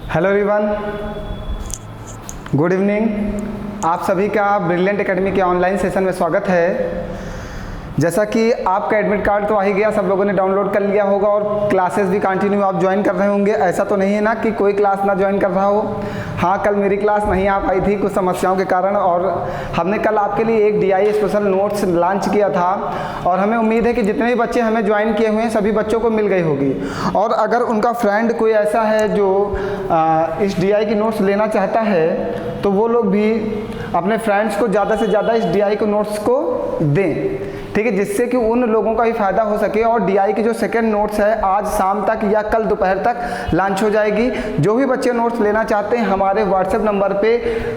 Hello everyone, good evening. आप सभी का ब्रिलियंट एकेडमी के ऑनलाइन सेशन में स्वागत है। जैसा कि आपका एडमिट कार्ड तो आ ही गया, सब लोगों ने डाउनलोड कर लिया होगा और क्लासेस भी कंटिन्यू आप ज्वाइन कर रहे होंगे। ऐसा तो नहीं है ना कि कोई क्लास ना ज्वाइन कर रहा हो। हाँ, कल मेरी क्लास नहीं आ पाई थी कुछ समस्याओं के कारण, और हमने कल आपके लिए एक DI स्पेशल नोट्स लॉन्च किया था और हमें उम्मीद है कि जितने भी बच्चे हमें ज्वाइन किए हुए हैं सभी बच्चों को मिल गई होगी। और अगर उनका फ्रेंड कोई ऐसा है जो इस DI की नोट्स लेना चाहता है तो वो लोग भी अपने फ्रेंड्स को ज़्यादा से ज़्यादा इस DI को नोट्स को दें, ठीक है, जिससे कि उन लोगों का भी फ़ायदा हो सके। और DI की जो सेकंड नोट्स है आज शाम तक या कल दोपहर तक लॉन्च हो जाएगी। जो भी बच्चे नोट्स लेना चाहते हैं हमारे व्हाट्सएप नंबर पे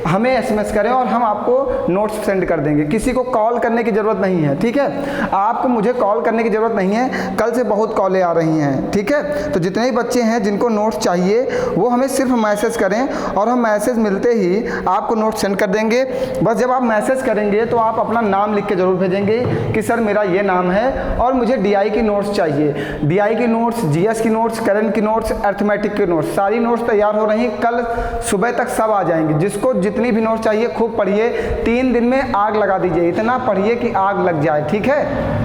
हमें SMS करें और हम आपको नोट्स सेंड कर देंगे। किसी को कॉल करने की ज़रूरत नहीं है, ठीक है, आपको मुझे कॉल करने की ज़रूरत नहीं है। कल से बहुत कॉलें आ रही हैं, ठीक है। तो जितने भी बच्चे हैं जिनको नोट्स चाहिए वो हमें सिर्फ मैसेज करें और हम मैसेज मिलते ही आपको नोट्स सेंड कर देंगे। बस जब आप मैसेज करेंगे तो आप अपना नाम लिख के ज़रूर भेजेंगे कि सर मेरा ये नाम है और मुझे DI की नोट्स चाहिए। DI की नोट्स, GS की नोट्स, करंट की नोट्स, अर्थमेटिक की नोट्स, सारी नोट्स तैयार हो रही हैं। कल सुबह तक सब आ जाएंगी। जिसको जितनी भी नोट्स चाहिए खूब पढ़िए, 3 दिन में आग लगा दीजिए। इतना पढ़िए कि आग लग जाए, ठीक है।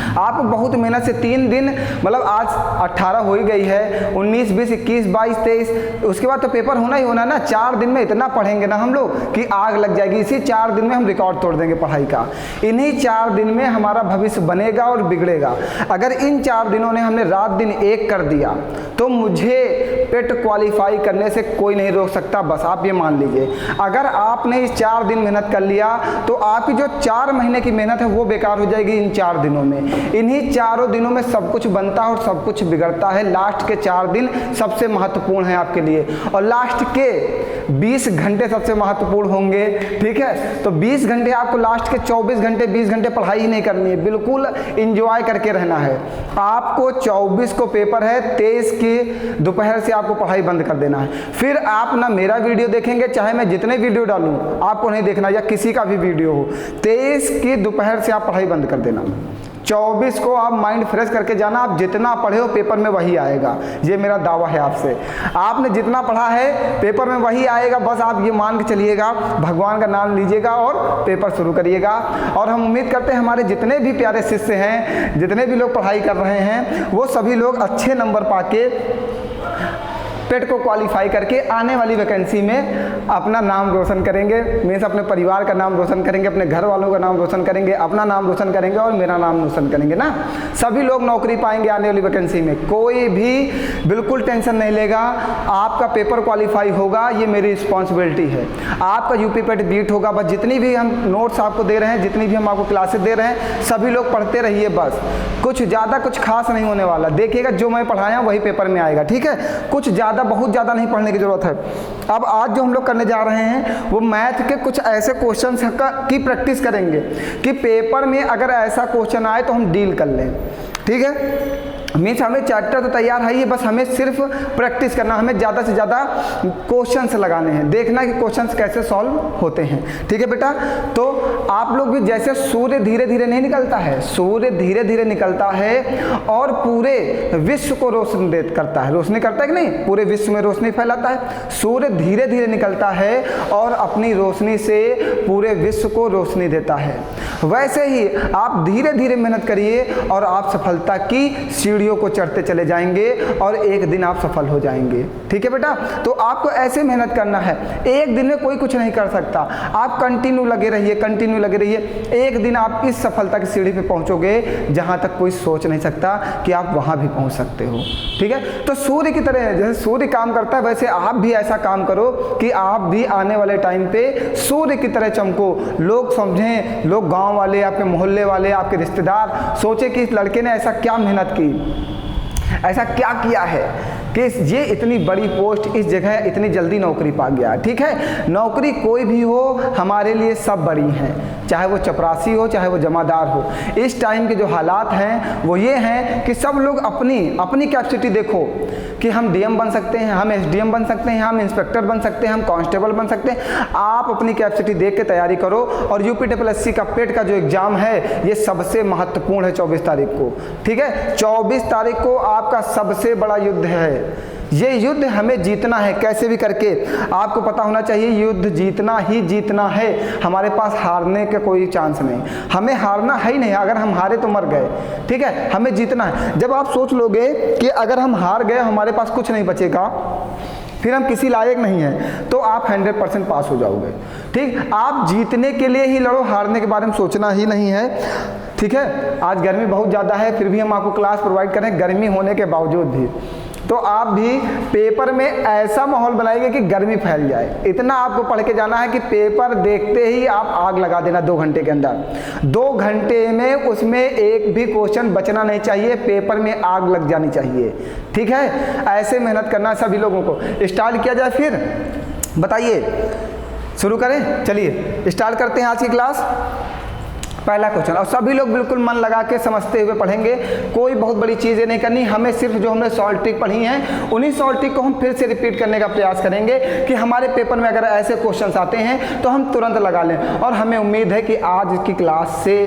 आप बहुत मेहनत से 3 दिन, मतलब आज 18 हो ही गई है, 19, 20, 21, 22, 23, उसके बाद तो पेपर होना ही होना ना। 4 दिन में इतना पढ़ेंगे ना हम लोग कि आग लग जाएगी। इसी 4 दिन में हम रिकॉर्ड तोड़ देंगे पढ़ाई का। इन्हीं 4 दिन में हमारा भविष्य बनेगा और बिगड़ेगा। अगर इन 4 दिनों ने हमने रात दिन एक कर दिया तो मुझे पेट क्वालिफाई करने से कोई नहीं रोक सकता। बस आप ये मान लीजिए, अगर आपने इस 4 दिन मेहनत कर लिया तो आपकी जो 4 महीने की मेहनत है वो बेकार हो जाएगी इन 4 दिनों में। इन्हीं 4 दिनों में सब कुछ बनता है और सब कुछ बिगड़ता है। लास्ट के 4 दिन सबसे महत्वपूर्ण है आपके लिए और लास्ट के 20 घंटे सबसे महत्वपूर्ण होंगे, ठीक है। तो 20 घंटे आपको लास्ट के 24 घंटे 20 घंटे पढ़ाई ही नहीं करनी है, बिल्कुल इंजॉय करके रहना है। आपको 24 को पेपर है, 23 की दोपहर से आपको पढ़ाई बंद कर देना है। फिर आप ना मेरा वीडियो देखेंगे, चाहे मैं जितने वीडियो डालूं आपको नहीं देखना, या किसी का भी वीडियो हो। 23 की दोपहर से आप पढ़ाई बंद कर देना। 24 को आप माइंड फ्रेश करके जाना। आप जितना पढ़े हो पेपर में वही आएगा, ये मेरा दावा है आपसे। आपने जितना पढ़ा है पेपर में वही आएगा। बस आप ये मान के चलिएगा, भगवान का नाम लीजिएगा और पेपर शुरू करिएगा। और हम उम्मीद करते हैं हमारे जितने भी प्यारे शिष्य हैं, जितने भी लोग पढ़ाई कर रहे हैं, वो सभी लोग अच्छे नंबर पाके पेट को क्वालिफाई करके आने वाली वैकेंसी में अपना नाम रोशन करेंगे। मीन्स अपने परिवार का नाम रोशन करेंगे, अपने घर वालों का नाम रोशन करेंगे, अपना नाम रोशन करेंगे और मेरा नाम रोशन करेंगे ना। सभी लोग नौकरी पाएंगे आने वाली वैकेंसी में। कोई भी बिल्कुल टेंशन नहीं लेगा। आपका पेपर क्वालिफाई होगा, ये मेरी रिस्पॉन्सिबिलिटी है। आपका UP पेट बीट होगा। बस जितनी भी हम नोट्स आपको दे रहे हैं, जितनी भी हम आपको क्लासेस दे रहे हैं, सभी लोग पढ़ते रहिए। बस कुछ ज़्यादा कुछ खास नहीं होने वाला। देखिएगा जो मैं पढ़ाया वही पेपर में आएगा, ठीक है। कुछ ज़्यादा, बहुत ज़्यादा नहीं पढ़ने की ज़रूरत है। अब आज जो हम लोग करने जा रहे हैं वो मैथ के कुछ ऐसे क्वेश्चंस की प्रैक्टिस करेंगे कि पेपर में अगर ऐसा क्वेश्चन आए तो हम डील कर लें, ठीक है। मीन्स हमें चैप्टर तो तैयार है ही, बस हमें सिर्फ प्रैक्टिस करना। हमें ज़्यादा से ज़्यादा क्वेश्चंस लगाने हैं, देखना कि क्वेश्चंस कैसे सॉल्व होते हैं, ठीक है बेटा। तो आप लोग भी, जैसे सूर्य धीरे धीरे नहीं निकलता है, सूर्य धीरे धीरे निकलता है और पूरे विश्व को रोशनी करता है। रोशनी करता है कि नहीं, पूरे विश्व में रोशनी फैलाता है। सूर्य धीरे धीरे निकलता है और अपनी रोशनी से पूरे विश्व को रोशनी देता है। वैसे ही आप धीरे धीरे मेहनत करिए और आप सफलता की सीढ़ियों को चढ़ते चले जाएंगे और एक दिन आप सफल हो जाएंगे, ठीक है बेटा। तो आपको ऐसे मेहनत करना है। एक दिन में कोई कुछ नहीं कर सकता। आप कंटिन्यू लगे रहिए, कंटिन्यू लगे रहिए। एक दिन आप इस सफलता की सीढ़ी पे पहुंचोगे जहां तक कोई सोच नहीं सकता कि आप वहां भी पहुंच सकते हो, ठीक है। तो सूर्य की तरह, जैसे सूर्य काम करता है वैसे आप भी ऐसा काम करो कि आप भी आने वाले टाइम पे सूर्य की तरह चमको। लोग समझें, लोग गाँव वाले, आपके मोहल्ले वाले, आपके रिश्तेदार सोचे कि इस लड़के ने ऐसा क्या मेहनत की, ऐसा क्या किया है कि ये इतनी बड़ी पोस्ट इस जगह इतनी जल्दी नौकरी पा गया, ठीक है। नौकरी कोई भी हो हमारे लिए सब बड़ी हैं, चाहे वो चपरासी हो, चाहे वो जमादार हो। इस टाइम के जो हालात हैं वो ये हैं कि सब लोग अपनी कैपेसिटी देखो कि हम DM बन सकते हैं, हम SDM बन सकते हैं, हम इंस्पेक्टर बन सकते हैं, हम कांस्टेबल बन सकते हैं। आप अपनी कैपेसिटी देख के तैयारी करो। और UPSSC का पेट का जो एग्ज़ाम है ये सबसे महत्वपूर्ण है 24 तारीख को, ठीक है। 24 तारीख को आपका सबसे बड़ा युद्ध है। ये युद्ध हमें जीतना है कैसे भी करके। आपको पता होना चाहिए युद्ध जीतना ही जीतना है, हमारे पास हारने का कोई चांस नहीं, हमें हारना है ही नहीं, अगर हम हारे तो मर गए, ठीक है, हमें जीतना है। जब आप सोच लोगे कि अगर हम हार गए हमारे पास कुछ नहीं बचेगा, फिर हम किसी लायक नहीं हैं, तो आप 100% पास हो जाओगे, ठीक। आप जीतने के लिए ही लड़ो, हारने के बारे में सोचना ही नहीं है, ठीक है। आज गर्मी बहुत ज़्यादा है, फिर भी हम आपको क्लास प्रोवाइड करें गर्मी होने के बावजूद भी, तो आप भी पेपर में ऐसा माहौल बनाइए कि गर्मी फैल जाए। इतना आपको पढ़ के जाना है कि पेपर देखते ही आप आग लगा देना 2 घंटे के अंदर। 2 घंटे में उसमें एक भी क्वेश्चन बचना नहीं चाहिए, पेपर में आग लग जानी चाहिए, ठीक है। ऐसे मेहनत करना सभी लोगों को। स्टार्ट किया जाए फिर, बताइए शुरू करें, चलिए स्टार्ट करते हैं आज की क्लास। पहला क्वेश्चन, और सभी लोग बिल्कुल मन लगा के समझते हुए पढ़ेंगे, कोई बहुत बड़ी चीज़ें नहीं करनी, हमें सिर्फ जो हमने सॉल्व ट्रिक पढ़ी हैं उन्हीं सॉल्व ट्रिक को हम फिर से रिपीट करने का प्रयास करेंगे कि हमारे पेपर में अगर ऐसे क्वेश्चंस आते हैं तो हम तुरंत लगा लें। और हमें उम्मीद है कि आज की क्लास से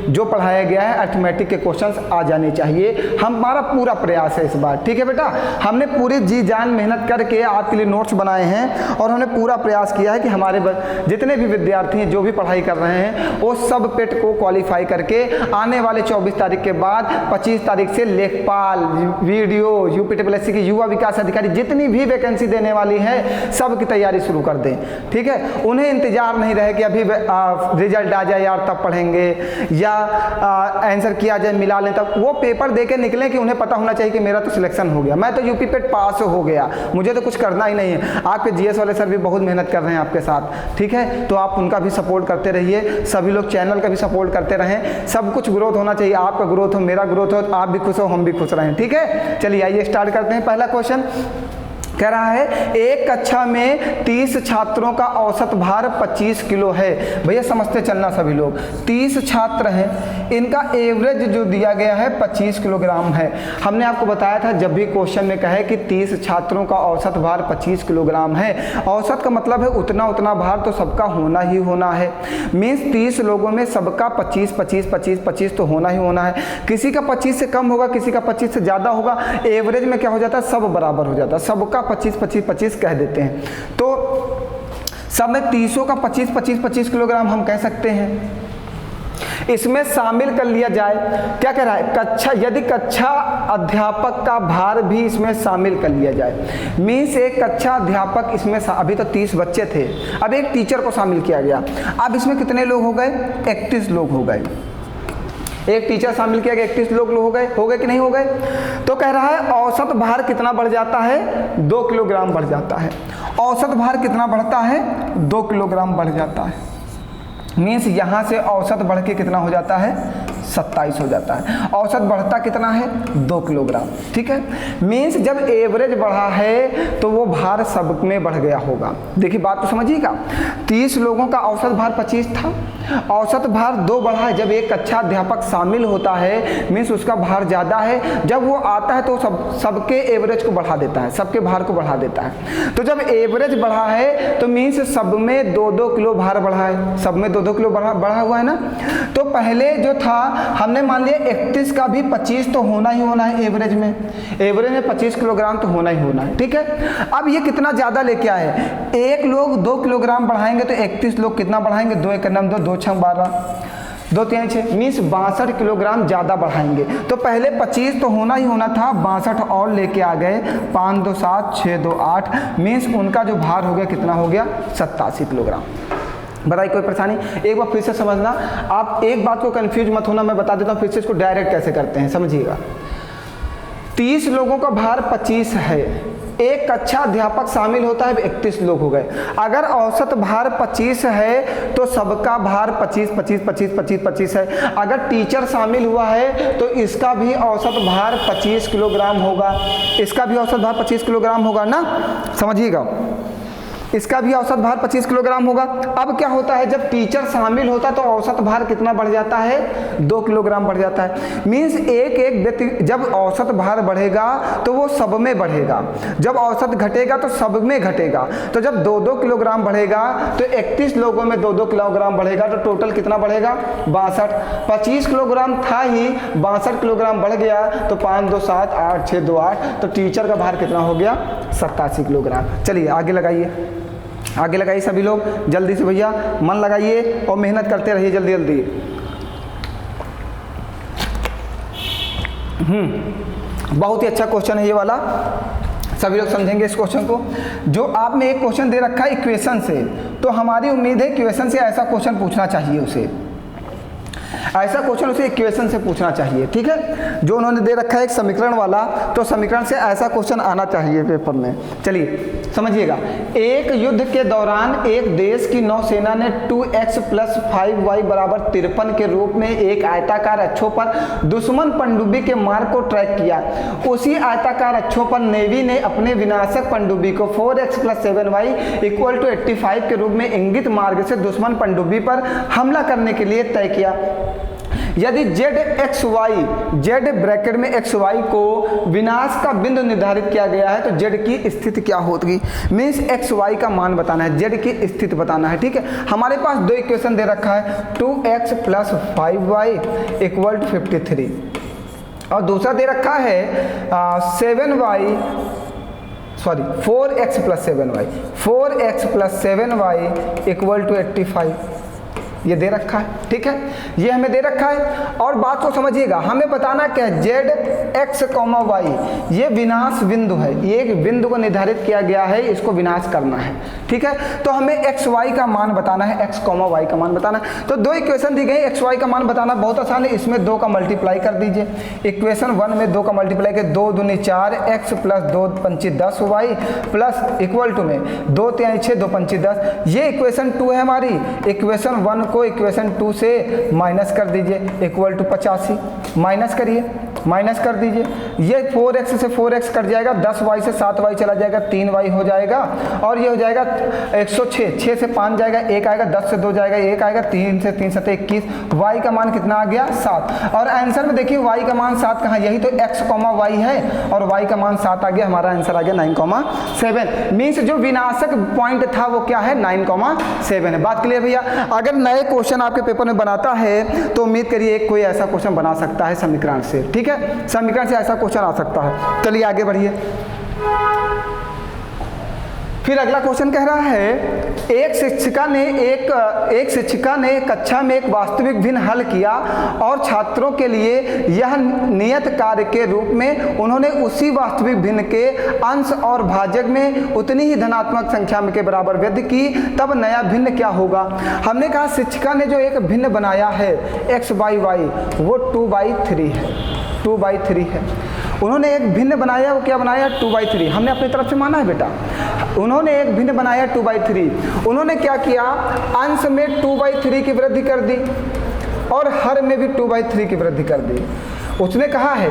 जो पढ़ाया गया है अर्थमेटिक के क्वेश्चंस आ जाने चाहिए, हमारा पूरा प्रयास है इस बार, ठीक है बेटा। हमने पूरी जी जान मेहनत करके आपके लिए नोट्स बनाए हैं और हमने पूरा प्रयास किया है कि हमारे जितने भी विद्यार्थी हैं जो भी पढ़ाई कर रहे हैं वो सब पेट को क्वालिफाई करके आने वाले 24 तारीख के बाद 25 तारीख से लेखपाल, वीडियो, यूपीटीपीएससी की युवा विकास अधिकारी जितनी भी वैकेंसी देने वाली है सब की तैयारी शुरू कर दें, ठीक है। उन्हें इंतजार नहीं रहे कि अभी रिजल्ट आ जाए यार तब पढ़ेंगे, या आंसर किया जाए मिला लें, तब वो पेपर दे के निकलें कि उन्हें पता होना चाहिए कि मेरा तो सिलेक्शन हो गया, मैं तो यूपी पेट पास हो गया, मुझे तो कुछ करना ही नहीं है। आपके जीएस वाले सर भी बहुत मेहनत कर रहे हैं आपके साथ, ठीक है, तो आप उनका भी सपोर्ट करते रहिए, सभी लोग चैनल का भी सपोर्ट करते रहें, सब कुछ ग्रोथ होना चाहिए, आपका ग्रोथ हो, मेरा ग्रोथ हो, आप भी खुश हो, हम भी खुश रहें, ठीक है। चलिए आइए स्टार्ट करते हैं। पहला क्वेश्चन कह रहा है एक कक्षा में 30 छात्रों का औसत भार 25 किलो है। भैया समझते चलना सभी लोग, 30 छात्र हैं, इनका एवरेज जो दिया गया है 25 किलोग्राम है। हमने आपको बताया था जब भी क्वेश्चन में कहे कि 30 छात्रों का औसत भार 25 किलोग्राम है, औसत का मतलब है उतना उतना भार तो सबका होना ही होना है। मीन्स 30 लोगों में सबका 25 तो होना ही होना है। किसी का 25 से कम होगा, किसी का 25 से ज़्यादा होगा, एवरेज में क्या हो जाता है, सब बराबर हो जाता है, सबका 25 कह देते हैं। तो सब में 30 का 25 किलोग्राम हम कह सकते हैं। इसमें शामिल कर लिया जाए, क्या कह रहा है, कक्षा, यदि कक्षा अध्यापक का भार भी इसमें शामिल कर लिया जाए, मीन्स एक कक्षा अध्यापक इसमें, अभी तो 30 बच्चे थे, अब एक टीचर को शामिल किया गया, अब इसमें कितने लोग हो गए, 31 लोग हो गए। एक टीचर शामिल किया गया, 31 लोग हो गए कि नहीं हो गए। तो कह रहा है औसत भार कितना बढ़ जाता है, 2 किलोग्राम बढ़ जाता है। औसत भार कितना बढ़ता है, 2 किलोग्राम बढ़ जाता है। मीन्स यहाँ से औसत बढ़ के कितना हो जाता है, 27 हो जाता है। औसत बढ़ता कितना है, 2 किलोग्राम, ठीक है। मीन्स जब एवरेज बढ़ा है तो वो भार सब में बढ़ गया होगा। देखिए बात तो समझिएगा, 30 लोगों का औसत भार 25 था, औसत भार 2 बढ़ा है। जब एक कक्षा अध्यापक शामिल होता है मीन्स उसका भार ज़्यादा है, जब वो आता है तो सबके एवरेज को बढ़ा देता है, सबके भार को बढ़ा देता है। तो जब एवरेज बढ़ा है तो मीन्स सब में 2-2 किलो भार बढ़ा है, सब में 2-2 किलो बढ़ा हुआ है ना। तो पहले जो था हमने मान लिया 31 का भी 25 तो होना ही होना है, एवरेज में 25 किलोग्राम तो होना ही होना है, ठीक है। अब ये कितना ज़्यादा लेके आए, एक लोग 2 किलोग्राम बढ़ाएंगे तो 31 लोग कितना बढ़ाएंगे, 2 1 9 2 6 12 2 3 6 मीन्स 62 किलोग्राम ज़्यादा बढ़ाएंगे। तो पहले 25 तो होना ही होना था, 62 और लेके आ गए, 5 2 7 6 2 8 मीन्स उनका जो भार हो गया कितना हो गया, 87 किलोग्राम। बताइए कोई परेशानी, एक बार फिर से समझना, आप एक बात को कंफ्यूज मत होना, मैं बता देता हूँ फिर से इसको डायरेक्ट कैसे करते हैं, समझिएगा। 30 लोगों का भार 25 है, एक कक्षा अध्यापक शामिल होता है, 31 लोग हो गए। अगर औसत भार 25 है तो सबका भार 25 है। अगर टीचर शामिल हुआ है तो इसका भी औसत भार 25 किलोग्राम होगा, इसका भी औसत भार 25 किलोग्राम होगा ना, समझिएगा। इसका भी औसत भार 25 किलोग्राम होगा। अब क्या होता है, जब टीचर शामिल होता है तो औसत भार कितना बढ़ जाता है, 2 किलोग्राम बढ़ जाता है। मीन्स एक एक व्यक्ति, जब औसत भार बढ़ेगा तो वो सब में बढ़ेगा, जब औसत घटेगा तो सब में घटेगा। तो जब 2-2 किलोग्राम बढ़ेगा तो 31 लोगों में 2-2 किलोग्राम बढ़ेगा, तो टोटल कितना बढ़ेगा, 62। 25 किलोग्राम था ही, 62 किलोग्राम बढ़ गया, तो 5 2 7 8 6 2 8, तो टीचर का भार कितना हो गया, 87 किलोग्राम। चलिए आगे लगाइए, आगे लगाइए सभी लोग जल्दी से भैया, मन लगाइए और मेहनत करते रहिए जल्दी जल्दी। बहुत ही अच्छा क्वेश्चन है ये वाला, सभी लोग समझेंगे इस क्वेश्चन को। जो आप में एक क्वेश्चन दे रखा है इक्वेशन से, तो हमारी उम्मीद है इक्वेशन से ऐसा क्वेश्चन पूछना चाहिए उसे, ऐसा क्वेश्चन उसे इक्वेशन से पूछना चाहिए, ठीक है। जो उन्होंने दे रखा है एक समीकरण वाला, तो समीकरण से ऐसा क्वेश्चन आना चाहिए पेपर में। चलिए समझिएगा, एक युद्ध के दौरान एक देश की नौसेना ने 2x + 5y = 53 के रूप में एक आयताकार अक्षों पर दुश्मन पनडुब्बी के मार्ग को ट्रैक किया। उसी आयताकार अक्षों पर नेवी ने अपने विनाशक पनडुब्बी को 4x + 7y = 85 के रूप में इंगित मार्ग से दुश्मन पनडुब्बी पर हमला करने के लिए तय किया। यदि z ब्रैकेट में xy को विनाश का बिंदु निर्धारित किया गया है, तो z की स्थिति क्या होगी, मीन्स xy का मान बताना है, z की स्थिति बताना है, ठीक है। हमारे पास दो इक्वेशन दे रखा है, 2x + 5y = 53, और दूसरा दे रखा है 4x + 7y, 4x + 7y = 85, ये दे रखा है, ठीक है, ये हमें दे रखा है। और बात को समझिएगा, हमें बताना क्या है, z x, y ये विनाश बिंदु है, ये एक बिंदु को निर्धारित किया गया है, इसको विनाश करना है, ठीक है। तो हमें x y का मान बताना है, x, y का मान बताना है। तो दो इक्वेशन दी गई, x y का मान बताना बहुत आसान है, इसमें 2 का मल्टीप्लाई कर दीजिए। इक्वेशन 1 में 2 का मल्टीप्लाई कर 2 दूनी 4, x + 2 पंची 10y प्लस इक्वल टू में 2 3 6 2 पंची 10। ये इक्वेशन 2 है हमारी। इक्वेशन 1 को इक्वेशन 2 से माइनस कर दीजिए, = 85, माइनस करिए, माइनस कर दीजिए। ये 4x से 4x कट जाएगा, 10y से 7y चला जाएगा, 3y हो जाएगा, और ये हो जाएगा 106, 6 से 5 जाएगा, 1 आएगा, 10 से 2 जाएगा, 1 आएगा, 3 से 3 7 21, y का मान कितना आ गया, 7। और आंसर में देखिए y का मान 7 कहाँ, यही तो x, y है, और y का मान 7 आ गया, हमारा आंसर आ गया 9,7। मीन्स जो विनाशक पॉइंट था वो क्या है, 9,7 है। बात क्लियर भैया। अगर नए क्वेश्चन आपके पेपर में बनाता है तो उम्मीद करिए कोई ऐसा क्वेश्चन बना सकता है समीकरण से, ठीक है, समीकरण से ऐसा क्वेश्चन आ सकता है। चलिए आगे बढ़िए। फिर अगला क्वेश्चन कह रहा है, एक शिक्षिका ने कक्षा में एक वास्तविक भिन्न हल किया और छात्रों के लिए यह नियत कार्य के रूप में उन्होंने उसी वास्तविक भिन्न के अंश और भाजक में उतनी ही धनात्मक संख्या में के बराबर वृद्धि की, तब नया भिन्न क्या होगा। हमने कहा शिक्षिका ने जो एक भिन्न बनाया है x/y, वो 2/3 है, 2/3 है। उन्होंने एक भिन्न बनाया, वो क्या बनाया, 2/3। हमने अपनी तरफ से माना है बेटा, उन्होंने एक भिन्न बनाया 2/3। उन्होंने क्या किया, अंश में 2/3 की वृद्धि कर दी और हर में भी 2/3 की वृद्धि कर दी। उसने कहा है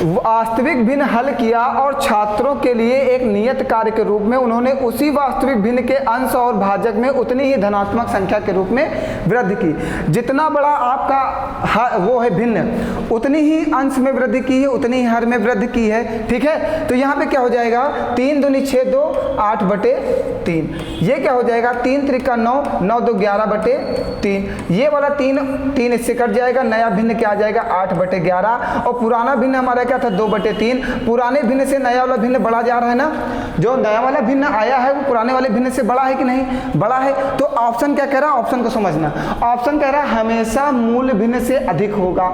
वास्तविक भिन्न हल किया और छात्रों के लिए एक नियत कार्य के रूप में उन्होंने उसी वास्तविक भिन्न के अंश और भाजक में उतनी ही धनात्मक संख्या के रूप में वृद्धि की। जितना बड़ा आपका वो है भिन्न, उतनी ही अंश में वृद्धि की है, उतनी ही हर में वृद्धि की है, ठीक है। तो यहाँ पे क्या हो जाएगा, 3 दूनी 6 2 8/3। ये क्या हो जाएगा, 3 त्रिका 9, 9 2 11/3। ये वाला 3 इससे कट जाएगा, नया भिन्न क्या आ जाएगा, 8/11। और पुराना भिन्न हमारा क्या था, 2/3। पुराने भिन्न से नया वाला भिन्न बड़ा जा रहा है ना, जो नया वाला भिन्न आया है वो पुराने वाले भिन्न से बड़ा है कि नहीं, बड़ा है। तो ऑप्शन क्या कह रहा है, ऑप्शन को समझना। ऑप्शन कह रहा है हमेशा मूल भिन्न से अधिक होगा।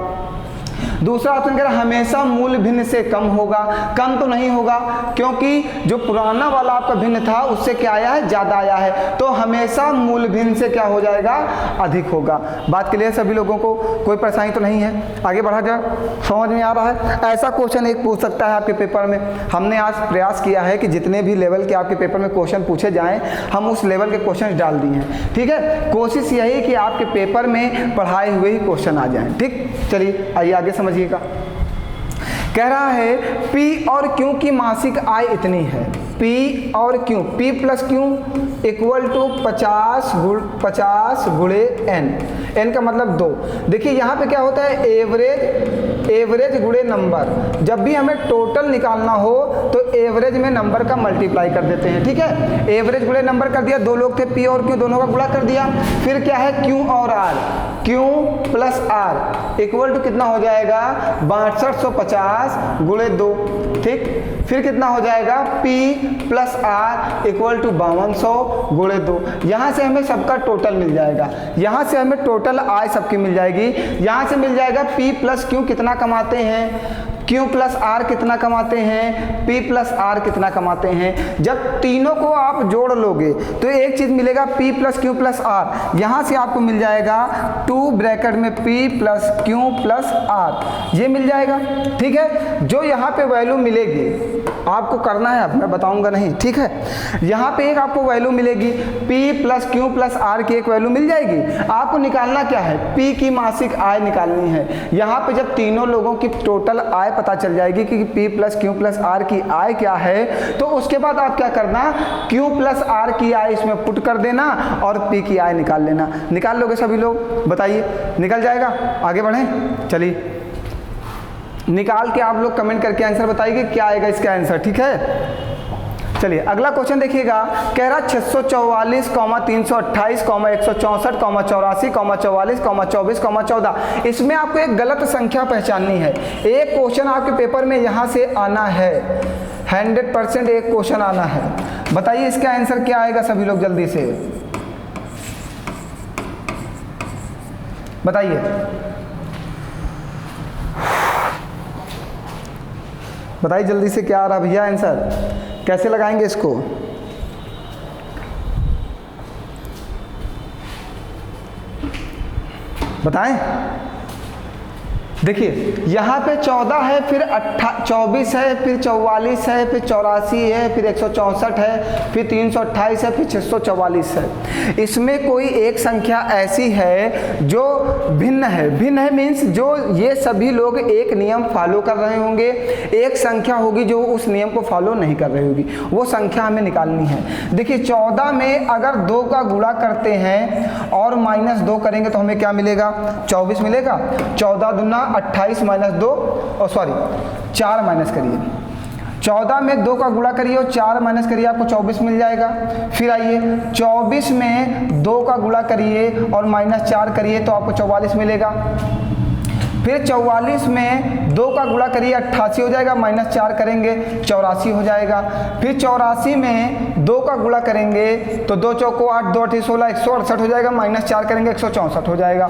दूसरा ऑप्शन कह रहा है हमेशा मूल भिन्न से कम होगा। कम तो नहीं होगा, क्योंकि जो पुराना वाला आपका भिन्न था उससे क्या आया है, ज़्यादा आया है। तो हमेशा मूल भिन्न से क्या हो जाएगा, अधिक होगा। बात क्लियर सभी लोगों को, कोई परेशानी तो नहीं है। आगे बढ़ा जाए, समझ में आ रहा है। ऐसा क्वेश्चन एक पूछ सकता है आपके पेपर में। हमने आज प्रयास किया है कि जितने भी लेवल के आपके पेपर में क्वेश्चन पूछे जाएँ, हम उस लेवल के क्वेश्चन डाल दिए हैं, ठीक है। कोशिश यही कि आपके पेपर में पढ़ाए हुए ही क्वेश्चन आ जाएँ, ठीक। चलिए आइए आगे समझिएगा। कह रहा है P और Q की मासिक आय इतनी है, P P और Q, P plus Q equal to 50 गुणे n, n का मतलब 2। देखिए यहाँ पे क्या होता है, एवरेज गुणे नंबर। जब भी हमें टोटल निकालना हो तो एवरेज में नंबर का मल्टीप्लाई कर देते हैं, ठीक है। एवरेज गुणे नंबर कर दिया, दो लोग थे P और Q, दोनों का गुणा कर दिया। फिर क्या है, Q और R, Q plus R equal to कितना हो जाएगा, 6250 गुणे 2, ठीक। फिर कितना हो जाएगा, P plus R equal to 5200 गुणे 2। यहाँ से हमें सबका टोटल मिल जाएगा, यहाँ से हमें टोटल आय सबकी मिल जाएगी। यहाँ से मिल जाएगा P प्लस Q कितना कमाते हैं, Q प्लस R कितना कमाते हैं, P प्लस R कितना कमाते हैं। जब तीनों को आप जोड़ लोगे तो एक चीज़ मिलेगा, P plus Q plus R। यहाँ से आपको मिल जाएगा 2 ब्रैकेट में P plus Q plus R, ये मिल जाएगा, ठीक है। जो यहाँ पे वैल्यू मिलेगी आपको करना है, अब मैं बताऊंगा नहीं, ठीक है। यहाँ पे एक आपको वैल्यू मिलेगी, P plus Q plus R की एक वैल्यू मिल जाएगी। आपको निकालना क्या है, P की मासिक आय निकालनी है। यहाँ पे जब तीनों लोगों की टोटल आय पता चल जाएगी कि P plus Q plus R की आय क्या है, तो उसके बाद आप क्या करना, Q प्लस R की आय इसमें पुट कर देना और P की आय निकाल लेना। निकाल लोगे सभी लोग, बताइए निकल जाएगा। आगे बढ़ें, चलिए निकाल के आप लोग कमेंट करके आंसर बताइए क्या आएगा इसका आंसर, ठीक है। चलिए अगला क्वेश्चन देखिएगा, कह रहा 644, 328, 164, 84, 44, 24, 14। इसमें आपको एक गलत संख्या पहचाननी है। एक क्वेश्चन आपके पेपर में यहाँ से आना है, 100% एक क्वेश्चन आना है। बताइए इसका आंसर क्या आएगा, सभी लोग जल्दी से बताइए, बताइए जल्दी से क्या आ रहा भैया आंसर, कैसे लगाएंगे इसको। बताएं। देखिए यहाँ पे 14 है, फिर 24 है, फिर 44 है, फिर 84 है, फिर 164 है, फिर 328 है, फिर 644 है। इसमें कोई एक संख्या ऐसी है जो भिन्न है। भिन्न है मीन्स जो ये सभी लोग एक नियम फॉलो कर रहे होंगे, एक संख्या होगी जो उस नियम को फॉलो नहीं कर रही होगी, वो संख्या हमें निकालनी है। देखिए 14 में अगर 2 का गुणा करते हैं और -2 करेंगे तो हमें क्या मिलेगा, 24 मिलेगा। 14 दूना 28 माइनस 2, और सॉरी 4 माइनस करिए, 14 में 2 का गुणा करिए और 4 माइनस करिए, आपको 24 मिल जाएगा। फिर आइए 24 में 2 का गुणा करिए और -4 करिए तो आपको 44 मिलेगा। फिर 44 में 2 का गुणा करिए, 88 हो जाएगा, -4 करेंगे 84 हो जाएगा। फिर 84 में 2 का गुणा करेंगे तो 2 चौको 8, 2 8 16, 168 हो जाएगा, -4 करेंगे 164 हो जाएगा।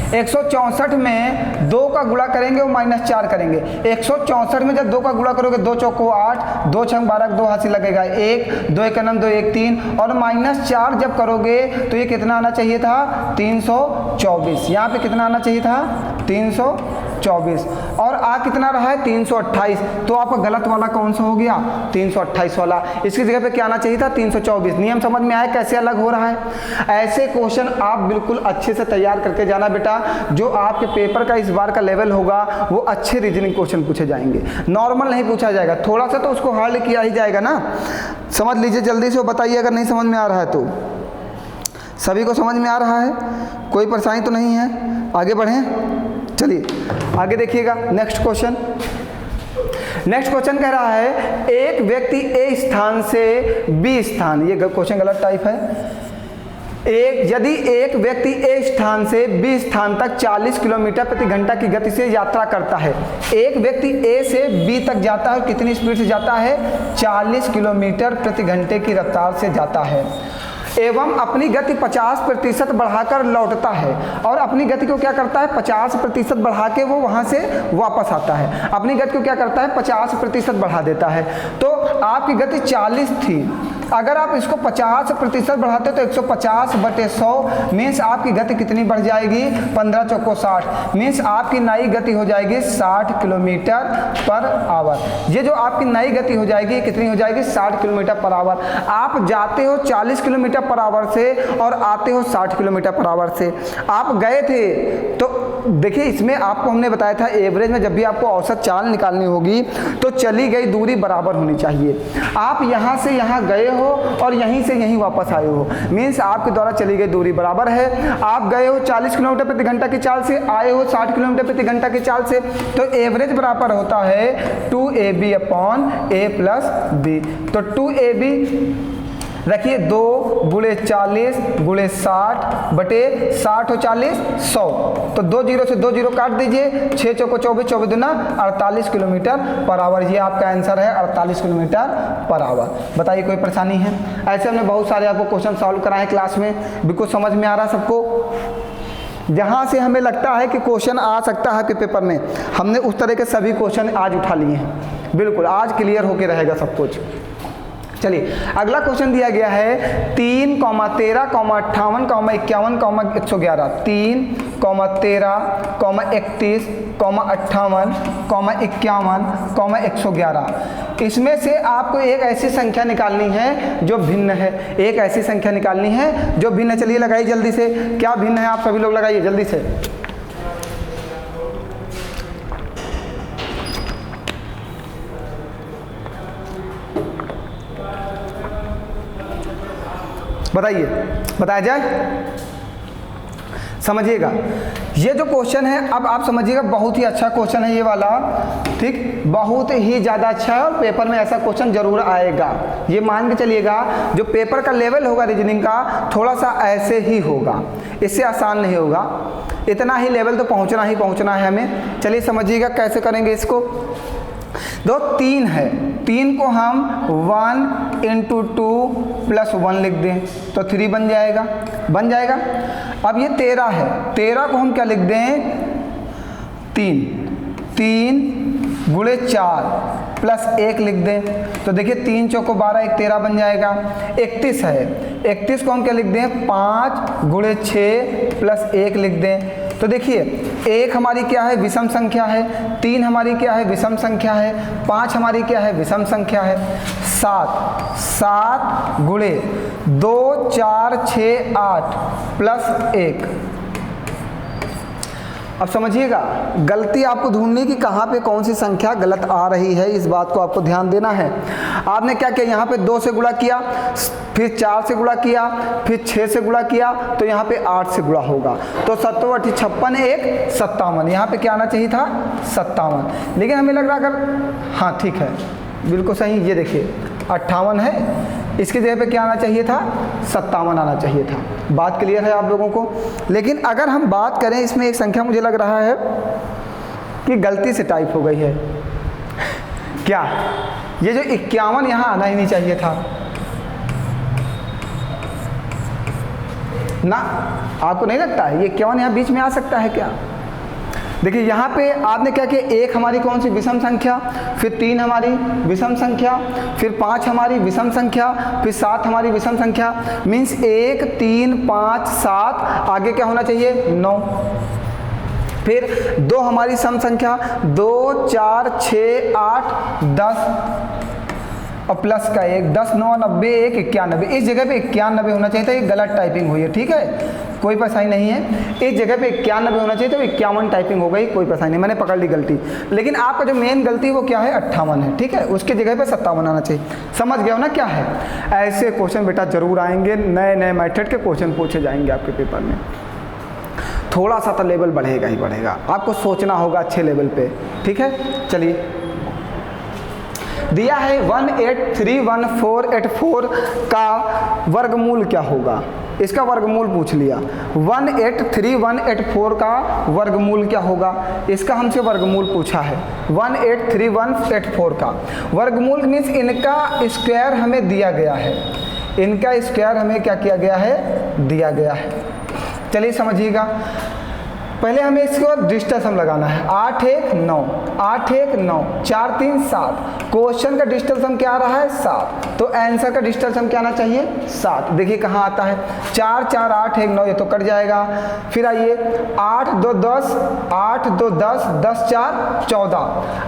164 में 2 का गुणा करेंगे और -4 करेंगे। 164 में जब 2 का गुणा करोगे, 2 चौको 8, 2 छंग 12, 2 हाथ से लगेगा 1, 2 1 9, 2 1 3, और -4 जब करोगे तो ये कितना आना चाहिए था, 324। यहाँ पे कितना आना चाहिए था, 324, और आ कितना रहा है, 328। तो आपका गलत वाला कौन सा हो गया, 328 वाला। इसकी जगह पे क्या आना चाहिए था, 324। नियम समझ में आया कैसे अलग हो रहा है। ऐसे क्वेश्चन आप बिल्कुल अच्छे से तैयार करके जाना बेटा, जो आपके पेपर का इस बार का लेवल होगा वो अच्छे रीजनिंग क्वेश्चन पूछे जाएंगे, नॉर्मल नहीं पूछा जाएगा। थोड़ा सा तो उसको हार्ड किया ही जाएगा ना, समझ लीजिए जल्दी से, बताइए अगर नहीं समझ में आ रहा है तो। सभी को समझ में आ रहा है, कोई परेशानी तो नहीं है। आगे बढ़ें, चलिए आगे देखिएगा। नेक्स्ट क्वेश्चन कह रहा है, एक व्यक्ति ए स्थान से बी स्थान, ये क्वेश्चन गलत टाइप है। यदि एक व्यक्ति ए स्थान से बी स्थान तक 40 किलोमीटर प्रति घंटा की गति से यात्रा करता है। एक व्यक्ति ए से बी तक जाता है, कितनी स्पीड से जाता है, 40 किलोमीटर प्रति घंटे की रफ्तार से जाता है, एवं अपनी गति 50% बढ़ाकर लौटता है। और अपनी गति को क्या करता है, 50% बढ़ा के वो वहाँ से वापस आता है। अपनी गति को क्या करता है, 50% बढ़ा देता है। तो आपकी गति 40 थी, अगर आप इसको 50% बढ़ाते तो 150/100 मीन्स आपकी गति कितनी बढ़ जाएगी, 15 चौको 60, मीन्स आपकी नई गति हो जाएगी 60 किलोमीटर पर आवर। ये जो आपकी नई गति हो जाएगी कितनी हो जाएगी, 60 किलोमीटर पर आवर। आप जाते हो 40 किलोमीटर पर आवर से और आते हो 60 किलोमीटर पर आवर से। आप गए थे तो देखिए इसमें आपको हमने बताया था एवरेज में जब भी आपको औसत चाल निकालनी होगी तो चली गई दूरी बराबर होनी चाहिए। आप यहाँ से यहाँ गए हो और यहीं से यहीं वापस आए हो, मीन्स आपके द्वारा चली गई दूरी बराबर है। आप गए हो 40 किलोमीटर प्रति घंटा की चाल से, आए हो 60 किलोमीटर प्रति घंटा की चाल से, तो एवरेज बराबर होता है 2ab upon a plus b। तो 2ab रखिए 2 गुणे 40 गुणे 60 बटे 60 और 40 100, तो 2 जीरो से 2 जीरो काट दीजिए, 6 चौको 24, 24 दूना 48 किलोमीटर पर आवर। ये आपका आंसर है 48 किलोमीटर पर आवर। बताइए कोई परेशानी है? ऐसे हमने बहुत सारे आपको क्वेश्चन सॉल्व कराए क्लास में, बिल्कुल समझ में आ रहा सबको? जहाँ से हमें लगता है कि क्वेश्चन आ सकता है कि पेपर में, हमने उस तरह के सभी क्वेश्चन आज उठा लिए हैं। बिल्कुल आज क्लियर होके रहेगा सब कुछ। चलिए अगला क्वेश्चन दिया गया है 3, 13, 58, 51, 111। 3, 13, 31, 58, 51, 111। इसमें से आपको एक ऐसी संख्या निकालनी है जो भिन्न है, एक ऐसी संख्या निकालनी है जो भिन्न है। चलिए लगाइए जल्दी से, क्या भिन्न है आप सभी लोग लगाइए जल्दी से। बताइए, बताया जाए, समझिएगा। ये जो क्वेश्चन है अब आप समझिएगा, बहुत ही अच्छा क्वेश्चन है ये वाला, ठीक, बहुत ही ज़्यादा अच्छा है और पेपर में ऐसा क्वेश्चन जरूर आएगा। ये मान के चलिएगा जो पेपर का लेवल होगा रीजनिंग का थोड़ा सा ऐसे ही होगा, इससे आसान नहीं होगा। इतना ही लेवल तो पहुंचना ही पहुंचना है हमें। चलिए समझिएगा कैसे करेंगे इसको। दो 3 है, 3 को हम 1 × 2 + 1 लिख दें तो 3 बन जाएगा, बन जाएगा। अब ये 13 है, 13 को हम क्या लिख दें 3, 3 गुणे 4 + 1 लिख दें तो देखिए 3 चौको 12, 1 13 बन जाएगा। 31 है, 31 को हम क्या लिख दें 5 गुणे 6 + 1 लिख दें तो देखिए 1 हमारी क्या है विषम संख्या है, 3 हमारी क्या है विषम संख्या है, 5 हमारी क्या है विषम संख्या है, 7 गुणे 2 4 6 8 + 1। अब समझिएगा गलती आपको ढूंढनी कि कहाँ पे कौन सी संख्या गलत आ रही है, इस बात को आपको ध्यान देना है। आपने क्या किया, यहाँ पे 2 से गुणा किया, फिर 4 से गुणा किया, फिर 6 से गुणा किया तो यहाँ पे 8 से गुणा होगा तो 7 × 8 = 56, 1 57। यहाँ पे क्या आना चाहिए था 57, लेकिन हमें लग रहा अगर हाँ ठीक है बिल्कुल सही। ये देखिए 58 है, इसकी जगह पे क्या आना चाहिए था 57 आना चाहिए था। बात क्लियर है आप लोगों को? लेकिन अगर हम बात करें इसमें एक संख्या मुझे लग रहा है कि गलती से टाइप हो गई है। क्या ये जो 51 यहाँ आना ही नहीं चाहिए था ना? आपको नहीं लगता है ये 51 यहाँ बीच में आ सकता है क्या? देखिए यहाँ पे आपने क्या किया, 1 हमारी कौन सी विषम संख्या, फिर 3 हमारी विषम संख्या, फिर 5 हमारी विषम संख्या, फिर 7 हमारी विषम संख्या। मीन्स 1 3 5 7 आगे क्या होना चाहिए 9। फिर 2 हमारी सम संख्या, 2 4 6 8 10 और प्लस का 1, 10 9 90 1 91। इस जगह पे 91 होना चाहिए था, ये गलत टाइपिंग हुई है, ठीक है कोई परेशानी नहीं है। इस जगह पे 91 होना चाहिए था, 51 टाइपिंग हो गई, कोई परेशानी नहीं, मैंने पकड़ ली गलती। लेकिन आपका जो मेन गलती वो क्या है 58 है, ठीक है, उसके जगह पे 57 आना चाहिए। समझ गए हो ना क्या है? ऐसे क्वेश्चन बेटा जरूर आएंगे, नए नए मेथड के क्वेश्चन पूछे जाएंगे आपके पेपर में। थोड़ा सा तो लेवल बढ़ेगा ही बढ़ेगा, आपको सोचना होगा अच्छे लेवल पे, ठीक है। चलिए दिया है 1831484 का वर्गमूल क्या होगा, इसका वर्गमूल पूछ लिया। 1831484 का वर्गमूल क्या होगा, इसका हमसे वर्गमूल पूछा है। 1831484 का वर्गमूल मीन्स इनका स्क्वायर हमें दिया गया है, इनका स्क्वायर हमें क्या किया गया है दिया गया है। चलिए समझिएगा, पहले हमें इसको डिस्टेंस हम लगाना है। 8 1 9, 8 1 9, 4 3 7। क्वेश्चन का डिस्टेंस हम क्या आ रहा है 7, तो आंसर का डिस्टेंस हम क्या आना चाहिए 7। देखिए कहाँ आता है 4 4 8 1 9, ये तो कट जाएगा। फिर आइए 8 2 10, 8 2 10, 10 4 14,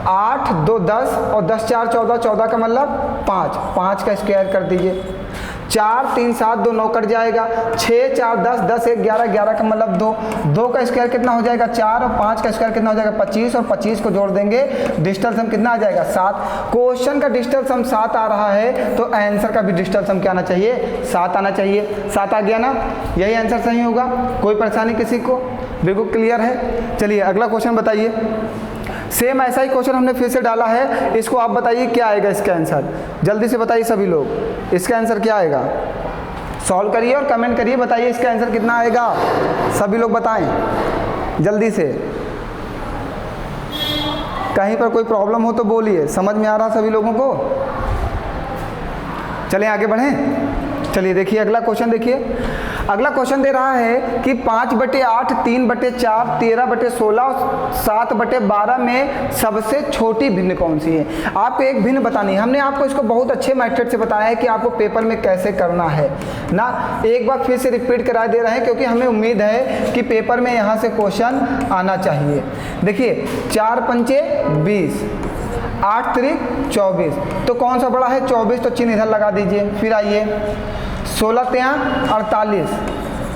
8 2 10 और 10 4 14, 14 का मतलब 5, 5 का स्क्वायर कर दीजिए। 4 3 7 2 9 कट जाएगा, 6 4 10 10 1 11 11 का मतलब 2, 2 का स्क्वायर कितना हो जाएगा 4 और 5 का स्क्वायर कितना हो जाएगा 25 और 25 को जोड़ देंगे डिजिटल सम कितना आ जाएगा 7। क्वेश्चन का डिजिटल सम 7 आ रहा है तो आंसर का भी डिजिटल सम क्या आना चाहिए 7 आना चाहिए। 7 आ गया ना, यही आंसर सही होगा। कोई परेशानी किसी को? बिल्कुल क्लियर है। चलिए अगला क्वेश्चन बताइए। सेम ऐसा ही क्वेश्चन हमने फिर से डाला है, इसको आप बताइए क्या आएगा इसका आंसर। जल्दी से बताइए सभी लोग, इसका आंसर क्या आएगा। सॉल्व करिए और कमेंट करिए, बताइए इसका आंसर कितना आएगा। सभी लोग बताएं जल्दी से। कहीं पर कोई प्रॉब्लम हो तो बोलिए, समझ में आ रहा सभी लोगों को। चलें आगे बढ़ें। चलिए देखिए अगला क्वेश्चन देखिए। अगला क्वेश्चन दे रहा है कि 5/8, 3/4, 13/16, 7/12 में सबसे छोटी भिन्न कौन सी है। आपको एक भिन्न बतानी है। हमने आपको इसको बहुत अच्छे मेथड से बताया है कि आपको पेपर में कैसे करना है ना। एक बार फिर से रिपीट करा दे रहे हैं क्योंकि हमें उम्मीद है कि पेपर में यहाँ से क्वेश्चन आना चाहिए। देखिए 4 पंचे 20, 8 त्रिक 24, तो कौन सा बड़ा है 24, तो चिन्ह इधर लगा दीजिए। फिर आइए 16 तिया 48,